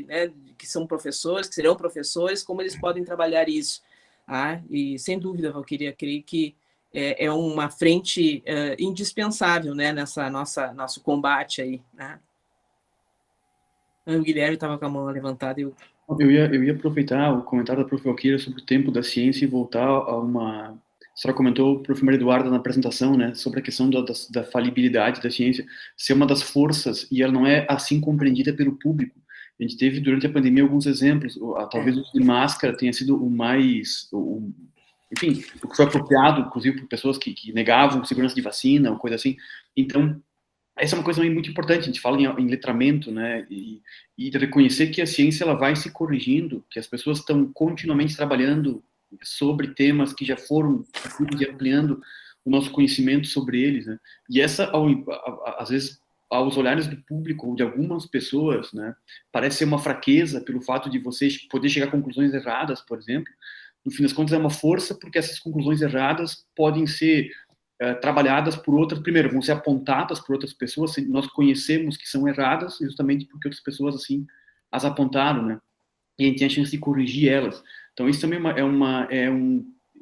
né, que são professores, que serão professores, como eles podem trabalhar isso. E, sem dúvida, Valquíria, creio que é uma frente indispensável, né, nessa nosso combate aí, né? O Guilherme estava com a mão levantada. Eu ia aproveitar o comentário da Prof. Valquíria sobre o tempo da ciência e voltar a uma... A senhora comentou, o Prof. Maria Eduarda, na apresentação, né, sobre a questão da falibilidade da ciência ser uma das forças, e ela não é assim compreendida pelo público. A gente teve, durante a pandemia, alguns exemplos. Talvez o uso de máscara tenha sido o mais... enfim, o que foi apropriado, inclusive, por pessoas que negavam segurança de vacina, ou coisa assim. Então, essa é uma coisa também muito importante. A gente fala em letramento, né, e reconhecer que a ciência ela vai se corrigindo, que as pessoas estão continuamente trabalhando sobre temas que já foram ampliando o nosso conhecimento sobre eles, né? E essa, às vezes, aos olhares do público ou de algumas pessoas, né, parece ser uma fraqueza pelo fato de você poder chegar a conclusões erradas, por exemplo. No fim das contas, é uma força, porque essas conclusões erradas podem ser trabalhadas por outras, primeiro, vão ser apontadas por outras pessoas, nós conhecemos que são erradas, justamente porque outras pessoas, assim, as apontaram, né? E a gente tem a chance de corrigir elas. Então, isso também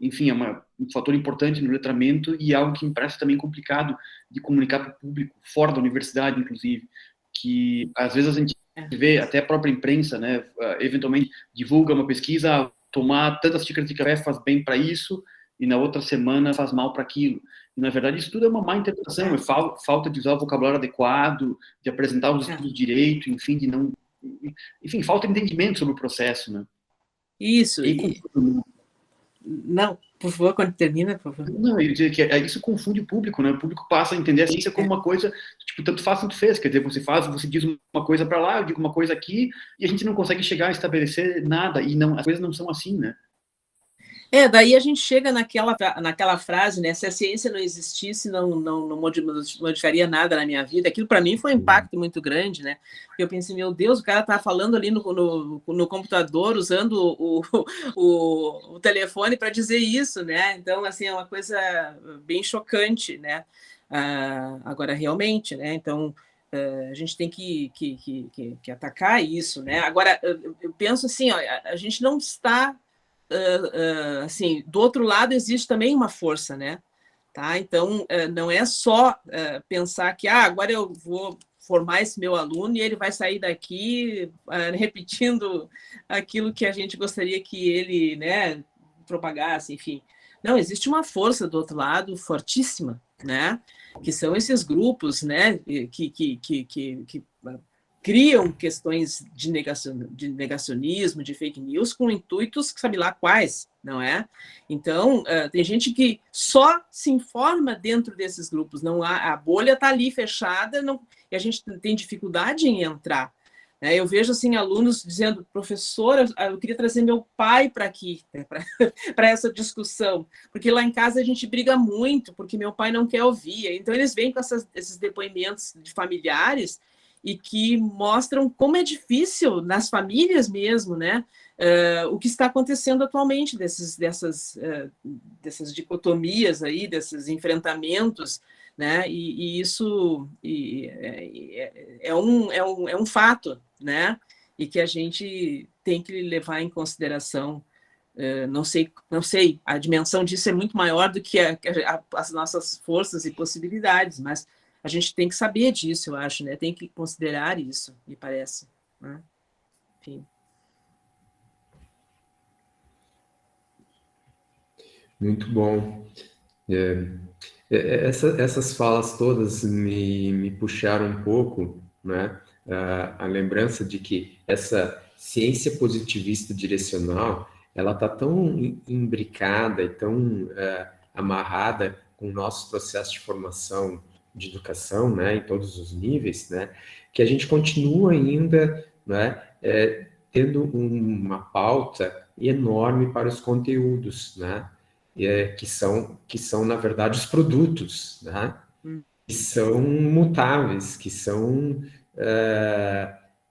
enfim, um fator importante no letramento e algo que me parece também complicado de comunicar para o público, fora da universidade, inclusive, que às vezes a gente vê, até a própria imprensa, né, eventualmente divulga uma pesquisa, tomar tantas xícaras de café faz bem para isso, e na outra semana faz mal para aquilo. E, na verdade, isso tudo é uma má interpretação, é falta de usar o vocabulário adequado, de apresentar os estudos direito, enfim, de não... Enfim, falta de entendimento sobre o processo, né? Isso. Não, por favor, quando termina, por favor. Não, eu ia dizer que isso confunde o público, né? O público passa a entender a ciência como uma coisa, tipo, tanto faz, tanto fez. Quer dizer, você diz uma coisa para lá, eu digo uma coisa aqui, e a gente não consegue chegar a estabelecer nada, e as coisas não são assim, né? Daí a gente chega naquela frase, né? Se a ciência não existisse, não modificaria nada na minha vida. Aquilo para mim foi um impacto muito grande, né? Porque eu pensei, meu Deus, o cara tá falando ali no computador, usando o telefone para dizer isso, né? Então, assim, é uma coisa bem chocante, né? Agora, realmente, né? Então, a gente tem que atacar isso, né? Agora, eu penso assim, ó, a gente não está... assim, do outro lado existe também uma força, né? Tá? Então, não é só pensar que agora eu vou formar esse meu aluno e ele vai sair daqui repetindo aquilo que a gente gostaria que ele, né, propagasse, enfim. Não, existe uma força do outro lado fortíssima, né? Que são esses grupos, né, que criam questões de negacionismo, de fake news, com intuitos, sabe lá quais, não é? Então, tem gente que só se informa dentro desses grupos, não há, a bolha está ali fechada, e a gente tem dificuldade em entrar. Né? Eu vejo assim, alunos dizendo, professora, eu queria trazer meu pai para aqui, né, para essa discussão, porque lá em casa a gente briga muito, porque meu pai não quer ouvir. Então, eles vêm com esses depoimentos de familiares, e que mostram como é difícil nas famílias mesmo, né? O que está acontecendo atualmente dessas dicotomias aí, desses enfrentamentos, né? E isso é um fato, né? E que a gente tem que levar em consideração. Não sei, a dimensão disso é muito maior do que as nossas forças e possibilidades, mas a gente tem que saber disso, eu acho, né? Tem que considerar isso, me parece. Né? Enfim. Muito bom. Essas falas todas me puxaram um pouco, né? A lembrança de que essa ciência positivista direcional, ela está tão imbricada e tão amarrada com o nosso processo de formação de educação, né, em todos os níveis, né, que a gente continua ainda, né, tendo uma pauta enorme para os conteúdos, né, que são na verdade os produtos, né, que são mutáveis, que são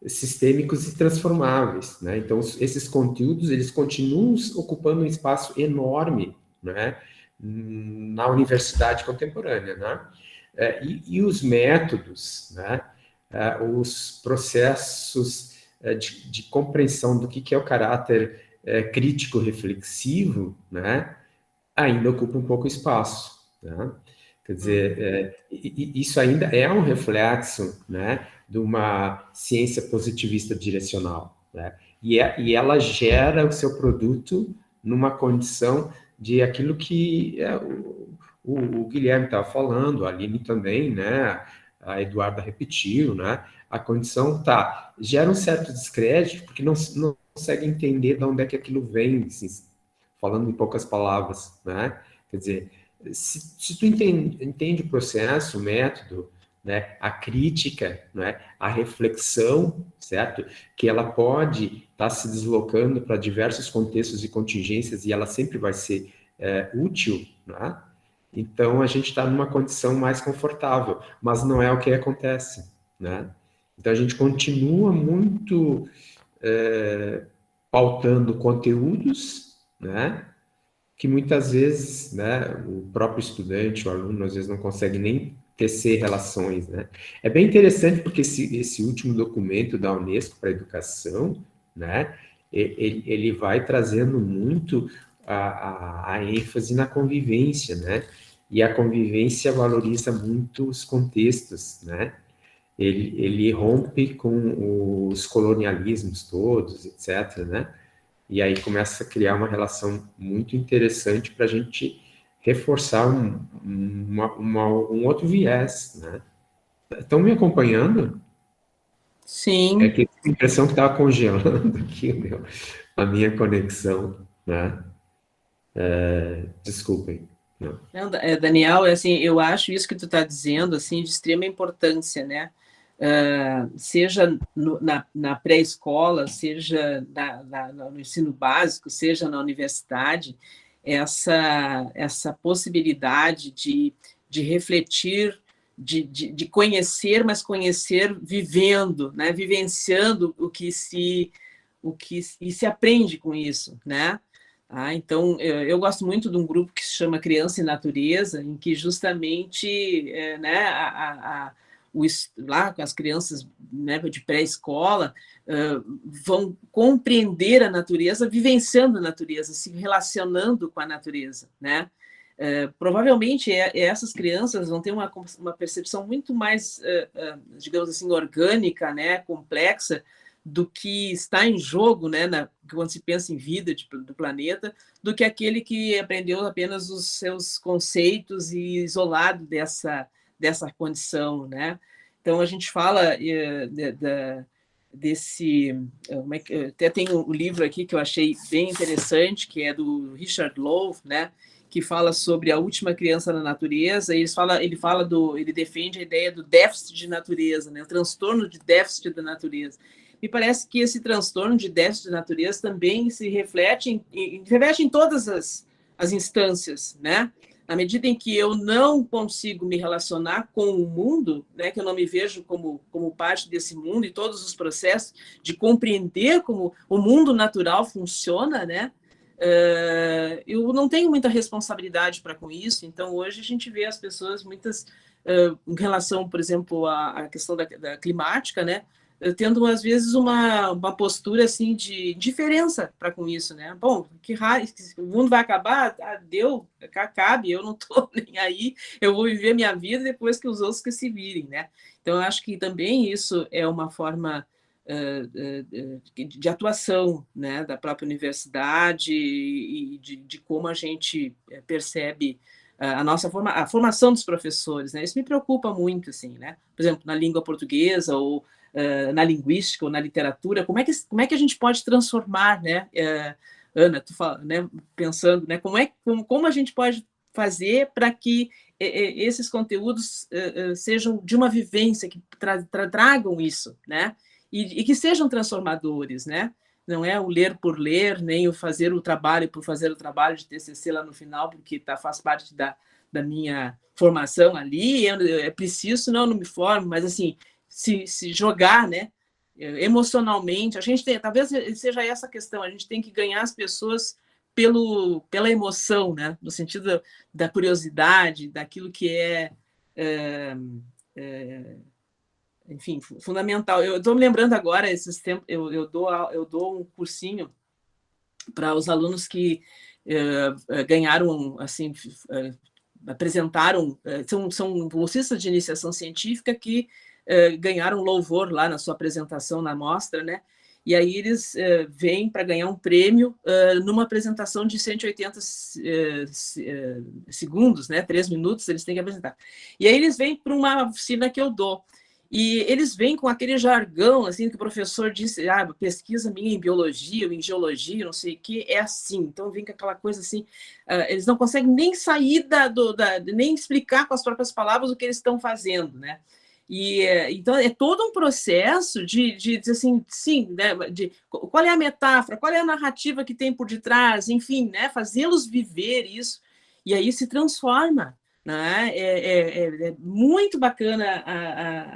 sistêmicos e transformáveis, né. Então esses conteúdos eles continuam ocupando um espaço enorme, né, na universidade contemporânea, né. E os métodos, né, os processos de compreensão do que é o caráter crítico-reflexivo, né, ainda ocupa um pouco espaço, né? Quer dizer, isso ainda é um reflexo, né, de uma ciência positivista direcional, né? E ela gera o seu produto numa condição de aquilo que o Guilherme estava falando, a Aline também, né? A Eduarda repetiu, né? A condição gera um certo descrédito, porque não consegue entender de onde é que aquilo vem, assim, falando em poucas palavras, né? Quer dizer, se tu entende o processo, o método, né, a crítica, né, a reflexão, certo? Que ela pode estar se deslocando para diversos contextos e contingências e ela sempre vai ser útil, né? Então a gente está numa condição mais confortável, mas não é o que acontece, né? Então a gente continua muito pautando conteúdos, né? Que muitas vezes, né, o próprio estudante, o aluno, às vezes não consegue nem tecer relações, né? É bem interessante porque esse último documento da Unesco para a educação, né, ele vai trazendo muito a ênfase na convivência, né? E a convivência valoriza muito os contextos, né? Ele rompe com os colonialismos todos, etc., né? E aí começa a criar uma relação muito interessante para a gente reforçar um outro viés, né? Estão me acompanhando? Sim. É que a impressão que estava congelando aqui a minha conexão, né? Desculpem. Não. Não, Daniel, assim, eu acho isso que tu está dizendo assim, de extrema importância, né? Seja na pré-escola, seja no ensino básico, seja na universidade, essa possibilidade de refletir, de conhecer, mas conhecer vivendo, né? Vivenciando o que se aprende com isso, né? Então, eu gosto muito de um grupo que se chama Criança e Natureza, em que justamente né, lá com as crianças, né, de pré-escola vão compreender a natureza, vivenciando a natureza, se relacionando com a natureza, né? Provavelmente essas crianças vão ter uma percepção muito mais, digamos assim, orgânica, né, complexa, do que está em jogo, né, quando se pensa em vida do planeta, do que aquele que aprendeu apenas os seus conceitos e isolado dessa condição, né? Então a gente fala desse, até tem um livro aqui que eu achei bem interessante, que é do Richard Louv, né, que fala sobre a última criança na natureza, e ele defende a ideia do déficit de natureza, né, o transtorno de déficit da natureza. Me parece que esse transtorno de déficit de natureza também se reflete em todas as instâncias, né? Na medida em que eu não consigo me relacionar com o mundo, né, que eu não me vejo como parte desse mundo e todos os processos de compreender como o mundo natural funciona, né? Eu não tenho muita responsabilidade para com isso. Então, hoje a gente vê as pessoas muitas em relação, por exemplo, à questão da climática, né? Tendo às vezes uma postura assim de indiferença para com isso, né? Bom, que raio, o mundo vai acabar, deu, acabe, eu não estou nem aí, eu vou viver minha vida depois que os outros que se virem, né? Então, eu acho que também isso é uma forma de atuação, né, da própria universidade e de como a gente percebe a formação dos professores, né? Isso me preocupa muito, assim, né? Por exemplo, na língua portuguesa ou na linguística ou na literatura, como é que a gente pode transformar, né? Ana, tu fala, né? Pensando, né? Como a gente pode fazer para que esses conteúdos sejam de uma vivência, que tragam isso, né? E que sejam transformadores, né? Não é o ler por ler, nem o fazer o trabalho por fazer o trabalho de TCC lá no final, porque faz parte da minha formação ali, é preciso, senão eu não me formo, mas assim, se jogar, né, emocionalmente, a gente tem, talvez seja essa a questão, a gente tem que ganhar as pessoas pela emoção, né, no sentido da curiosidade, daquilo que enfim, fundamental. Eu estou me lembrando agora, esses tempos, eu dou um cursinho para os alunos que ganharam, assim, apresentaram, são bolsistas de iniciação científica que ganharam louvor lá na sua apresentação na mostra, né? E aí eles vêm para ganhar um prêmio numa apresentação de 180 segundos, né? 3 minutos, eles têm que apresentar. E aí eles vêm para uma oficina que eu dou. E eles vêm com aquele jargão, assim, que o professor disse, pesquisa minha em biologia ou em geologia, não sei o que, é assim. Então, vem com aquela coisa assim, eles não conseguem nem sair nem explicar com as próprias palavras o que eles estão fazendo, né? E, então, é todo um processo de dizer assim, sim, né, qual é a metáfora, qual é a narrativa que tem por detrás, enfim, né, fazê-los viver isso, e aí se transforma. Né? É muito bacana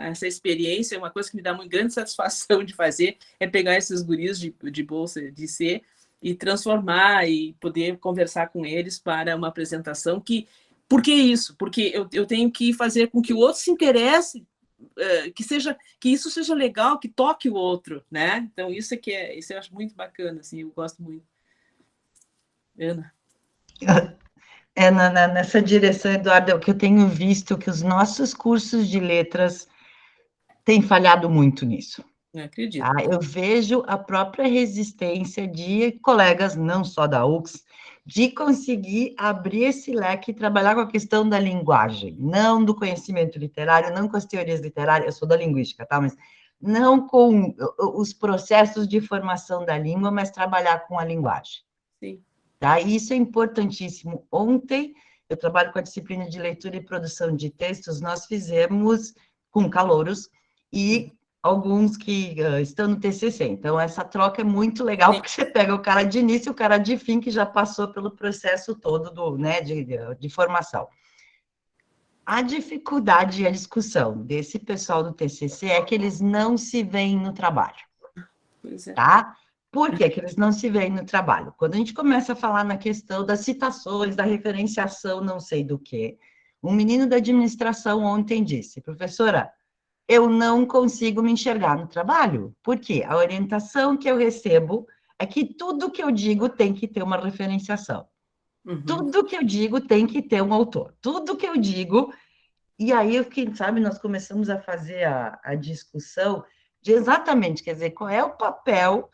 essa experiência, é uma coisa que me dá muito grande satisfação de fazer, é pegar esses guris de bolsa de C e transformar e poder conversar com eles para uma apresentação por que isso? Porque eu tenho que fazer com que o outro se interesse, que isso seja legal, que toque o outro, né? Então isso eu acho muito bacana, assim, eu gosto muito. Ana? Nessa direção, Eduardo, é o que eu tenho visto, que os nossos cursos de letras têm falhado muito nisso. Eu acredito. Tá? Eu vejo a própria resistência de colegas, não só da UX, de conseguir abrir esse leque e trabalhar com a questão da linguagem, não do conhecimento literário, não com as teorias literárias, eu sou da linguística, tá? Mas não com os processos de formação da língua, mas trabalhar com a linguagem. Sim. Tá? Isso é importantíssimo. Ontem, eu trabalho com a disciplina de leitura e produção de textos, nós fizemos com calouros e alguns que estão no TCC. Então, essa troca é muito legal, porque você pega o cara de início e o cara de fim, que já passou pelo processo todo de formação. A dificuldade e a discussão desse pessoal do TCC é que eles não se veem no trabalho. Pois é. Tá? Por que eles não se veem no trabalho? Quando a gente começa a falar na questão das citações, da referenciação, não sei do que, um menino da administração ontem disse, professora, eu não consigo me enxergar no trabalho. Por quê? A orientação que eu recebo é que tudo que eu digo tem que ter uma referenciação. Uhum. Tudo que eu digo tem que ter um autor. Tudo que eu digo... E aí, quem sabe, nós começamos a fazer a discussão de exatamente, quer dizer, qual é o papel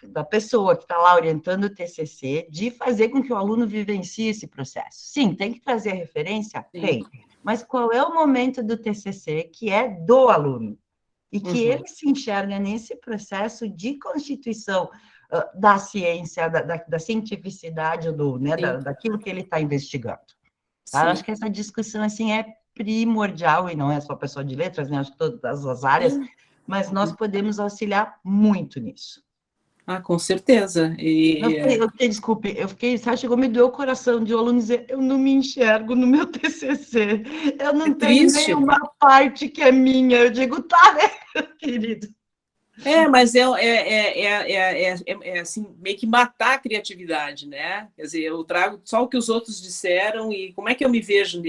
da pessoa que está lá orientando o TCC de fazer com que o aluno vivencie esse processo. Sim, tem que trazer a referência? Sim. Tem. Mas qual é o momento do TCC que é do aluno? E que ele se enxerga nesse processo de constituição da ciência, da cientificidade, daquilo que ele está investigando. Tá? Eu acho que essa discussão assim, é primordial, e não é só pessoal de letras, né? Acho que todas as áreas, mas nós podemos auxiliar muito nisso. Com certeza. Desculpe, sabe, chegou a me doer o coração de o aluno dizer, eu não me enxergo no meu TCC, eu não tenho nenhuma parte que é minha. Eu digo, tá, né, querido? Mas assim, meio que matar a criatividade, né? Quer dizer, eu trago só o que os outros disseram e como é que eu me vejo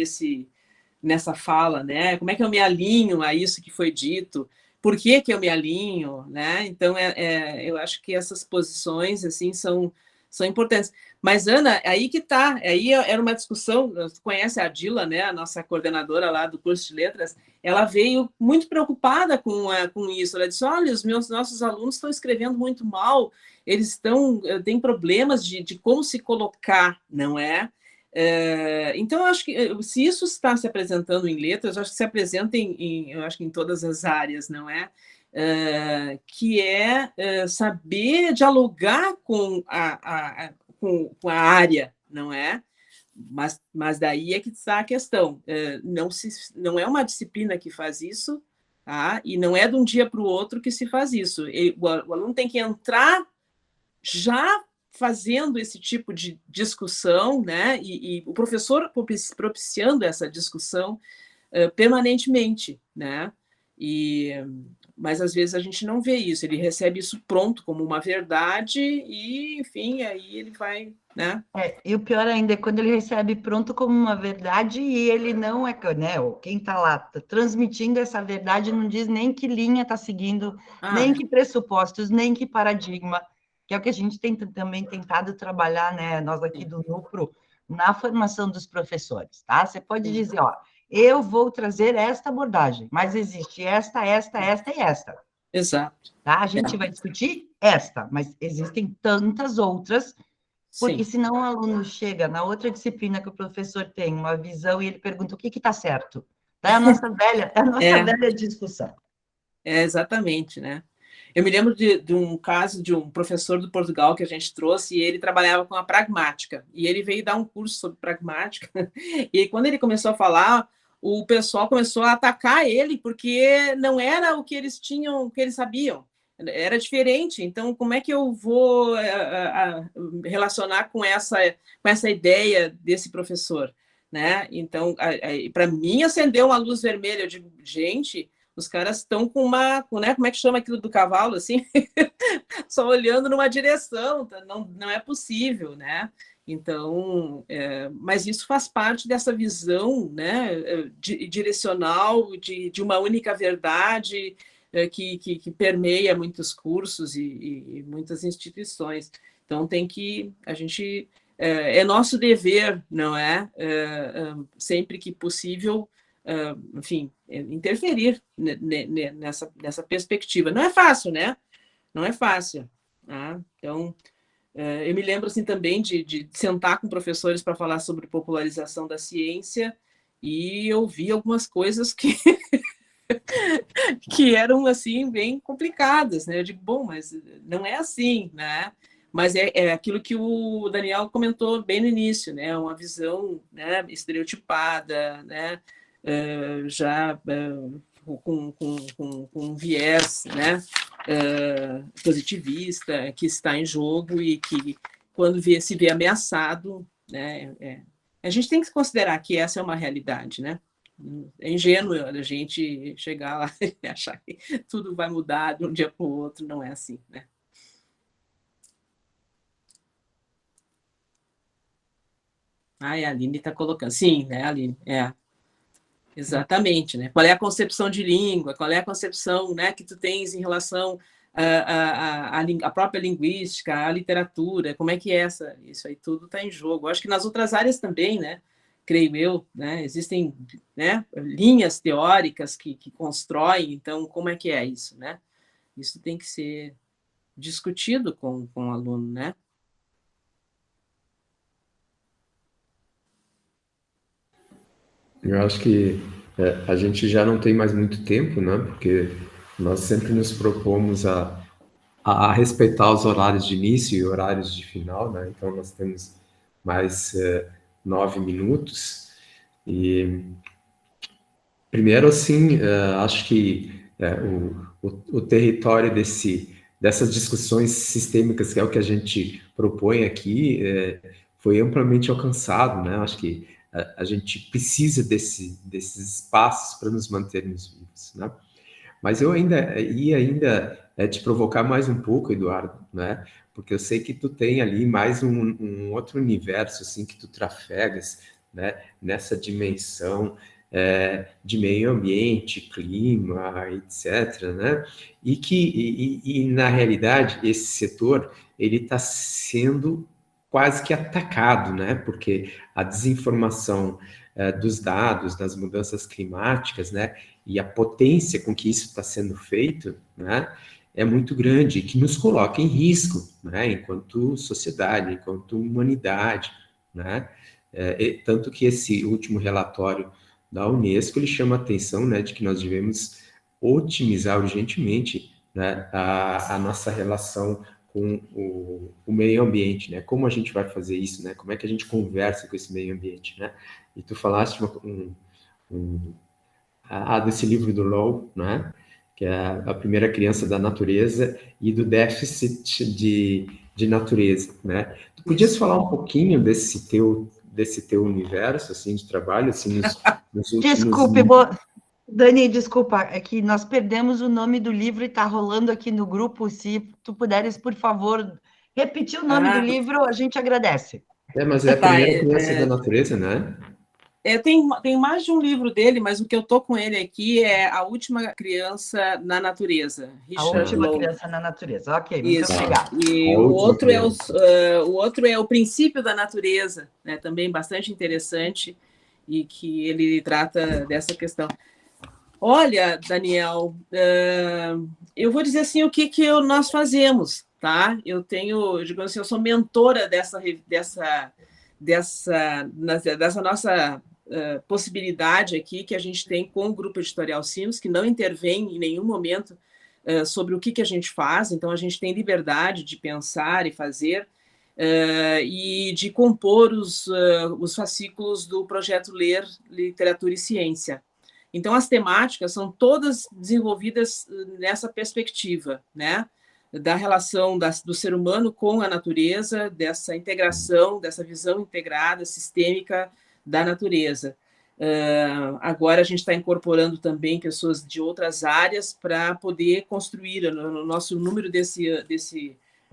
nessa fala, né? Como é que eu me alinho a isso que foi dito? Por que eu me alinho, né? Então, eu acho que essas posições, assim, são importantes. Mas, Ana, aí que tá, aí era uma discussão, você conhece a Adila, né, a nossa coordenadora lá do curso de letras, ela veio muito preocupada com isso, ela disse, olha, nossos alunos estão escrevendo muito mal, eles têm problemas de como se colocar, não é? Então, eu acho que se isso está se apresentando em letras, eu acho que se apresenta eu acho que em todas as áreas, não é? Que é saber dialogar com a área, não é? Mas daí é que está a questão. Não é uma disciplina que faz isso, tá? E não é de um dia para o outro que se faz isso. O aluno tem que entrar já fazendo esse tipo de discussão, né? E o professor propiciando essa discussão permanentemente, né? Mas às vezes a gente não vê isso, ele recebe isso pronto como uma verdade e, enfim, aí ele vai, né? E o pior ainda é quando ele recebe pronto como uma verdade e ele não é, né? Quem está lá transmitindo essa verdade não diz nem que linha está seguindo, nem que pressupostos, nem que paradigma. que é o que a gente tem também tentado trabalhar, né, nós aqui do Nupro, na formação dos professores, tá? Você pode dizer, ó, eu vou trazer esta abordagem, mas existe esta e esta. Exato. Tá? A gente vai discutir esta, mas existem tantas outras, porque Sim. senão o aluno chega na outra disciplina que o professor tem uma visão e ele pergunta o que está certo. É a nossa velha discussão. Exatamente, né? Eu me lembro de um caso de um professor do Portugal que a gente trouxe, e ele trabalhava com a pragmática, e ele veio dar um curso sobre pragmática, e quando ele começou a falar, o pessoal começou a atacar ele, porque não era o que eles tinham, o que eles sabiam, era diferente. Então, como é que eu vou relacionar com essa ideia desse professor, né? Então, para mim, acendeu uma luz vermelha. Eu digo, gente, os caras estão com uma, né, como é que chama aquilo do cavalo, assim? Só olhando numa direção, não é possível, né? Então, mas isso faz parte dessa visão, né, direcional, de uma única verdade, que permeia muitos cursos e muitas instituições. Então, a gente, é nosso dever, não é? Sempre que possível, enfim, interferir nessa perspectiva. Não é fácil, né? Não é fácil. Tá? Então, eu me lembro assim também de sentar com professores para falar sobre popularização da ciência e ouvir algumas coisas que que eram assim bem complicadas, né? Eu digo, bom, mas não é assim, né? Mas é aquilo que o Daniel comentou bem no início, né? Uma visão, né, estereotipada, né? Já com um viés, né, positivista, que está em jogo e que, quando se vê ameaçado, né, a gente tem que considerar que essa é uma realidade, né? É ingênuo a gente chegar lá e achar que tudo vai mudar de um dia para o outro, não é assim, né? A Aline está colocando. Sim, né, Aline? Exatamente, né? Qual é a concepção de língua? Qual é a concepção, né, que tu tens em relação à própria linguística, à literatura? Como é que é isso aí tudo está em jogo? Eu acho que nas outras áreas também, né? Creio eu, né? Existem, né, linhas teóricas que constroem, então como é que é isso, né? Isso tem que ser discutido com o aluno, né? Eu acho que a gente já não tem mais muito tempo, né? Porque nós sempre nos propomos a respeitar os horários de início e horários de final, né? Então, nós temos mais 9 minutos. E, primeiro, assim, acho que o território dessas discussões sistêmicas, que é o que a gente propõe aqui, foi amplamente alcançado, né? Acho que a gente precisa desses espaços para nos mantermos vivos, né? Mas eu ia te provocar mais um pouco, Eduardo, né? Porque eu sei que tu tem ali mais um outro universo, assim, que tu trafegas, né? Nessa dimensão de meio ambiente, clima, etc., né? E na realidade, esse setor, ele está sendo quase que atacado, né? Porque a desinformação dos dados, das mudanças climáticas, né? E a potência com que isso está sendo feito, né? É muito grande, que nos coloca em risco, né? Enquanto sociedade, enquanto humanidade, né? Tanto que esse último relatório da Unesco, ele chama a atenção, né, de que nós devemos otimizar urgentemente, né, a nossa relação com o meio ambiente, né? Como a gente vai fazer isso, né? Como é que a gente conversa com esse meio ambiente, né? E tu falaste desse livro do Low, né? Que é a primeira criança da natureza e do déficit de natureza, né? Tu podias falar um pouquinho desse teu universo, assim, de trabalho, assim, nos últimos... Desculpe, Dani, desculpa, é que nós perdemos o nome do livro e está rolando aqui no grupo. Se tu puderes, por favor, repetir o nome do livro, a gente agradece. Mas é a primeira criança da natureza, né? Tem mais de um livro dele, mas o que eu tô com ele aqui é A Última Criança na Natureza. A Richard Última Lowe. Criança na Natureza. Ok, muito Isso. obrigada. E o outro é O Princípio da Natureza, né? Também bastante interessante, e que ele trata dessa questão. Olha, Daniel, eu vou dizer assim o que nós fazemos, tá? Digamos assim, eu sou mentora dessa nossa possibilidade aqui que a gente tem com o Grupo Editorial Sinos, que não intervém em nenhum momento sobre o que a gente faz, então a gente tem liberdade de pensar e fazer, e de compor os fascículos do projeto Ler, Literatura e Ciência. Então, as temáticas são todas desenvolvidas nessa perspectiva, né? Da relação do ser humano com a natureza, dessa integração, dessa visão integrada, sistêmica da natureza. Agora, a gente está incorporando também pessoas de outras áreas para poder construir o nosso número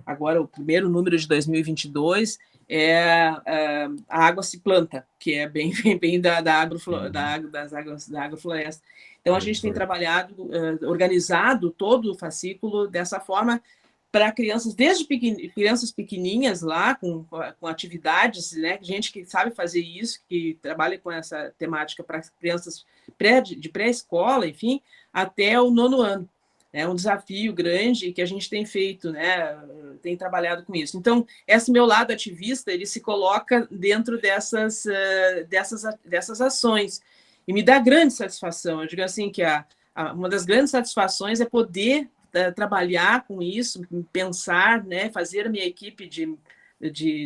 agora, o primeiro número de 2022, a Água se Planta, que é bem das águas da agrofloresta. Então, a gente tem trabalhado, organizado todo o fascículo dessa forma para crianças, desde crianças pequenininhas lá, com atividades, né? Gente que sabe fazer isso, que trabalha com essa temática para crianças de pré-escola, enfim, até o 9º ano. É um desafio grande que a gente tem feito, né? Tem trabalhado com isso. Então, esse meu lado ativista, ele se coloca dentro dessas ações e me dá grande satisfação. Eu digo assim que uma das grandes satisfações é poder trabalhar com isso, pensar, né? Fazer a minha equipe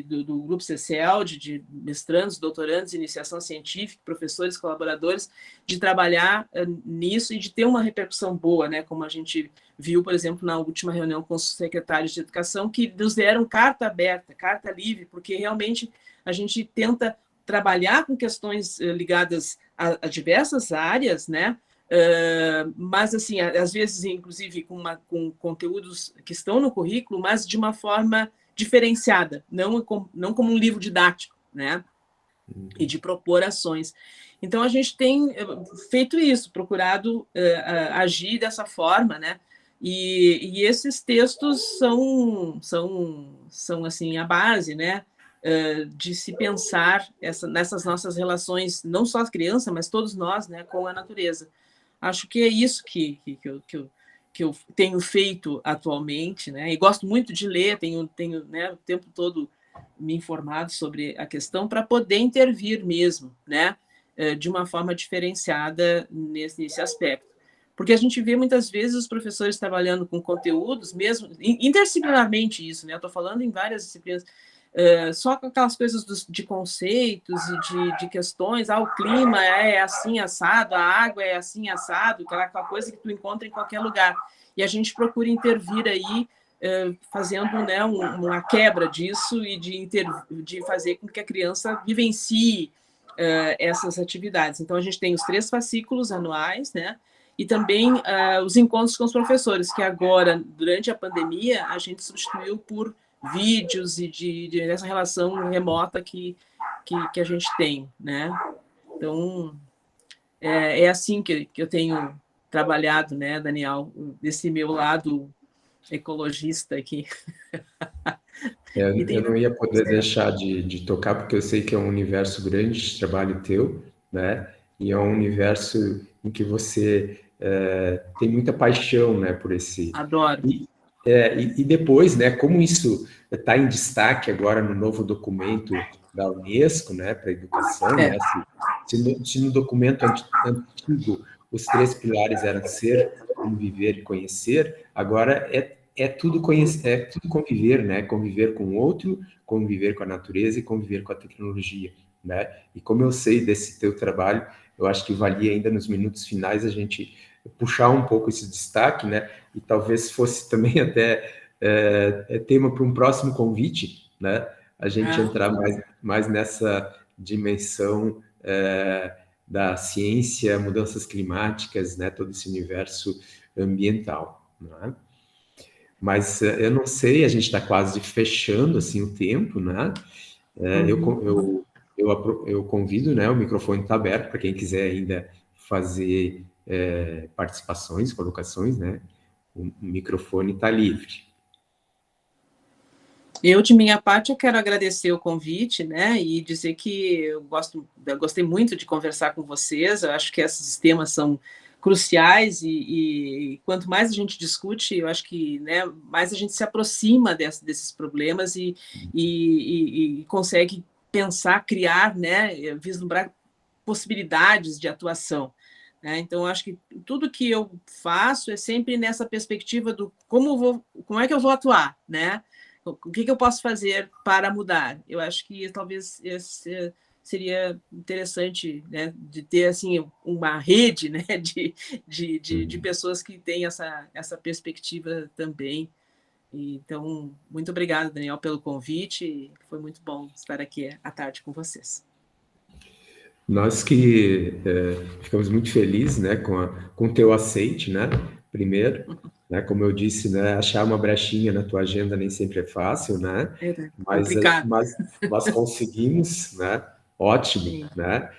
do Grupo CCL, de mestrandos, doutorandos, iniciação científica, professores, colaboradores, de trabalhar nisso e de ter uma repercussão boa, né? Como a gente viu, por exemplo, na última reunião com os secretários de educação, que nos deram carta aberta, carta livre, porque realmente a gente tenta trabalhar com questões ligadas a diversas áreas, né? Mas, assim, às vezes, inclusive, com conteúdos que estão no currículo, mas de uma forma diferenciada, não como um livro didático, né? E de propor ações. Então, a gente tem feito isso, procurado agir dessa forma, né? E esses textos são assim, a base, né? De se pensar nessas nossas relações, não só as crianças, mas todos nós, né? Com a natureza. Acho que é isso que eu tenho feito atualmente, né? E gosto muito de ler, tenho né, o tempo todo me informado sobre a questão para poder intervir mesmo, né? De uma forma diferenciada nesse aspecto. Porque a gente vê muitas vezes os professores trabalhando com conteúdos, mesmo interdisciplinarmente isso, né? Eu estou falando em várias disciplinas, só com aquelas coisas de conceitos e de questões, o clima é assim assado, a água é assim assado, aquela coisa que tu encontra em qualquer lugar. E a gente procura intervir aí, fazendo, né, uma quebra disso e de fazer com que a criança vivencie essas atividades. Então, a gente tem os 3 fascículos anuais, né? E também os encontros com os professores, que agora, durante a pandemia, a gente substituiu por vídeos e dessa relação remota que a gente tem, né? Então, é assim que eu tenho trabalhado, né, Daniel, desse meu lado ecologista aqui. Eu não ia poder deixar de tocar, porque eu sei que é um universo grande de trabalho teu, né? E é um universo em que você tem muita paixão, né, por esse... Adoro. E depois, né, como isso está em destaque agora no novo documento da Unesco, né, para a educação, né, se no documento antigo os 3 pilares eram ser, conviver e conhecer, agora é tudo conhecer, é tudo conviver, né, conviver com o outro, conviver com a natureza e conviver com a tecnologia, né, e como eu sei desse teu trabalho, eu acho que valia ainda nos minutos finais a gente puxar um pouco esse destaque, né, e talvez fosse também até tema para um próximo convite, né, a gente entrar mais nessa dimensão da ciência, mudanças climáticas, né, todo esse universo ambiental, né? Mas eu não sei, a gente está quase fechando assim o tempo, né? Eu eu convido, né, o microfone está aberto para quem quiser ainda fazer participações, colocações, né? O microfone está livre. Eu, de minha parte, eu quero agradecer o convite, né, e dizer que eu gostei muito de conversar com vocês. Eu acho que esses temas são cruciais e quanto mais a gente discute, eu acho que, né, mais a gente se aproxima desses problemas e consegue pensar, criar, né, vislumbrar possibilidades de atuação. Né? Então, eu acho que tudo que eu faço é sempre nessa perspectiva do como é que eu vou atuar, né? O que eu posso fazer para mudar? Eu acho que talvez seria interessante, né, de ter assim uma rede, né, de pessoas que têm essa perspectiva também. Então, muito obrigada, Daniel, pelo convite. Foi muito bom estar aqui à tarde com vocês. Nós que ficamos muito felizes, né, com o teu aceite, né, primeiro, né, como eu disse, né, achar uma brechinha na tua agenda nem sempre é fácil, né, mas conseguimos, né, ótimo, sim. Né,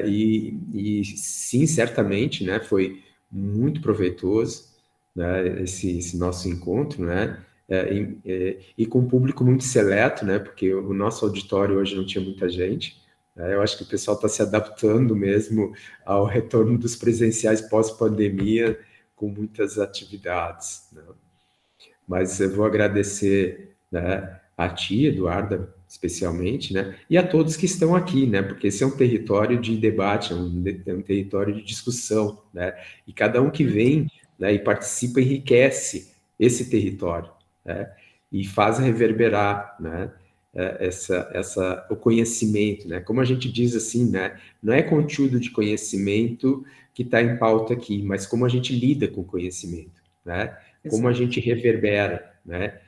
e sim, certamente, né, foi muito proveitoso, né, esse nosso encontro, né, e com um público muito seleto, né, porque o nosso auditório hoje não tinha muita gente. Eu acho que o pessoal está se adaptando mesmo ao retorno dos presenciais pós-pandemia, com muitas atividades. Né? Mas eu vou agradecer, né, a ti, Eduarda, especialmente, né, e a todos que estão aqui, né, porque esse é um território de debate, é um território de discussão, né, e cada um que vem, né, e participa enriquece esse território, né, e faz reverberar, né, o conhecimento, né? Como a gente diz assim, né? Não é conteúdo de conhecimento que está em pauta aqui, mas como a gente lida com o conhecimento, né? Como a gente reverbera, né?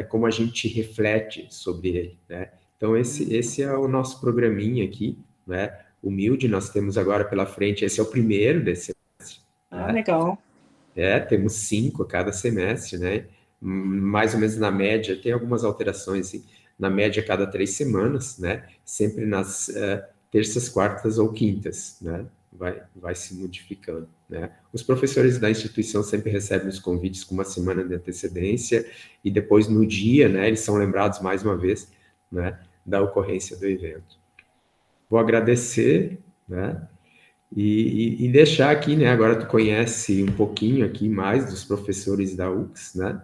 Como a gente reflete sobre ele, né? Então esse é o nosso programinha aqui, né? Humilde, nós temos agora pela frente, esse é o primeiro desse semestre. Ah, né? Legal. Temos 5 a cada semestre, né? Mais ou menos na média, tem algumas alterações, assim, na média, cada 3 semanas, né? Sempre nas terças, quartas ou quintas, né? Vai se modificando, né? Os professores da instituição sempre recebem os convites com uma semana de antecedência e depois, no dia, né, eles são lembrados mais uma vez, né, da ocorrência do evento. Vou agradecer, né? E deixar aqui, né? Agora tu conhece um pouquinho aqui mais dos professores da UX, né?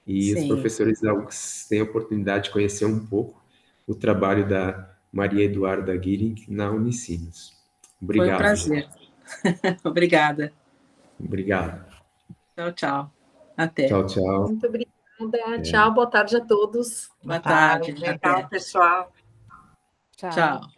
E sim, os professores da UX têm a oportunidade de conhecer um pouco o trabalho da Maria Eduarda Guiring na Unicinos. Obrigado. Foi um prazer. Obrigada. Obrigado. Tchau, tchau. Até. Tchau, tchau. Muito obrigada. Tchau, boa tarde a todos. Boa tarde. Tchau, pessoal. Tchau.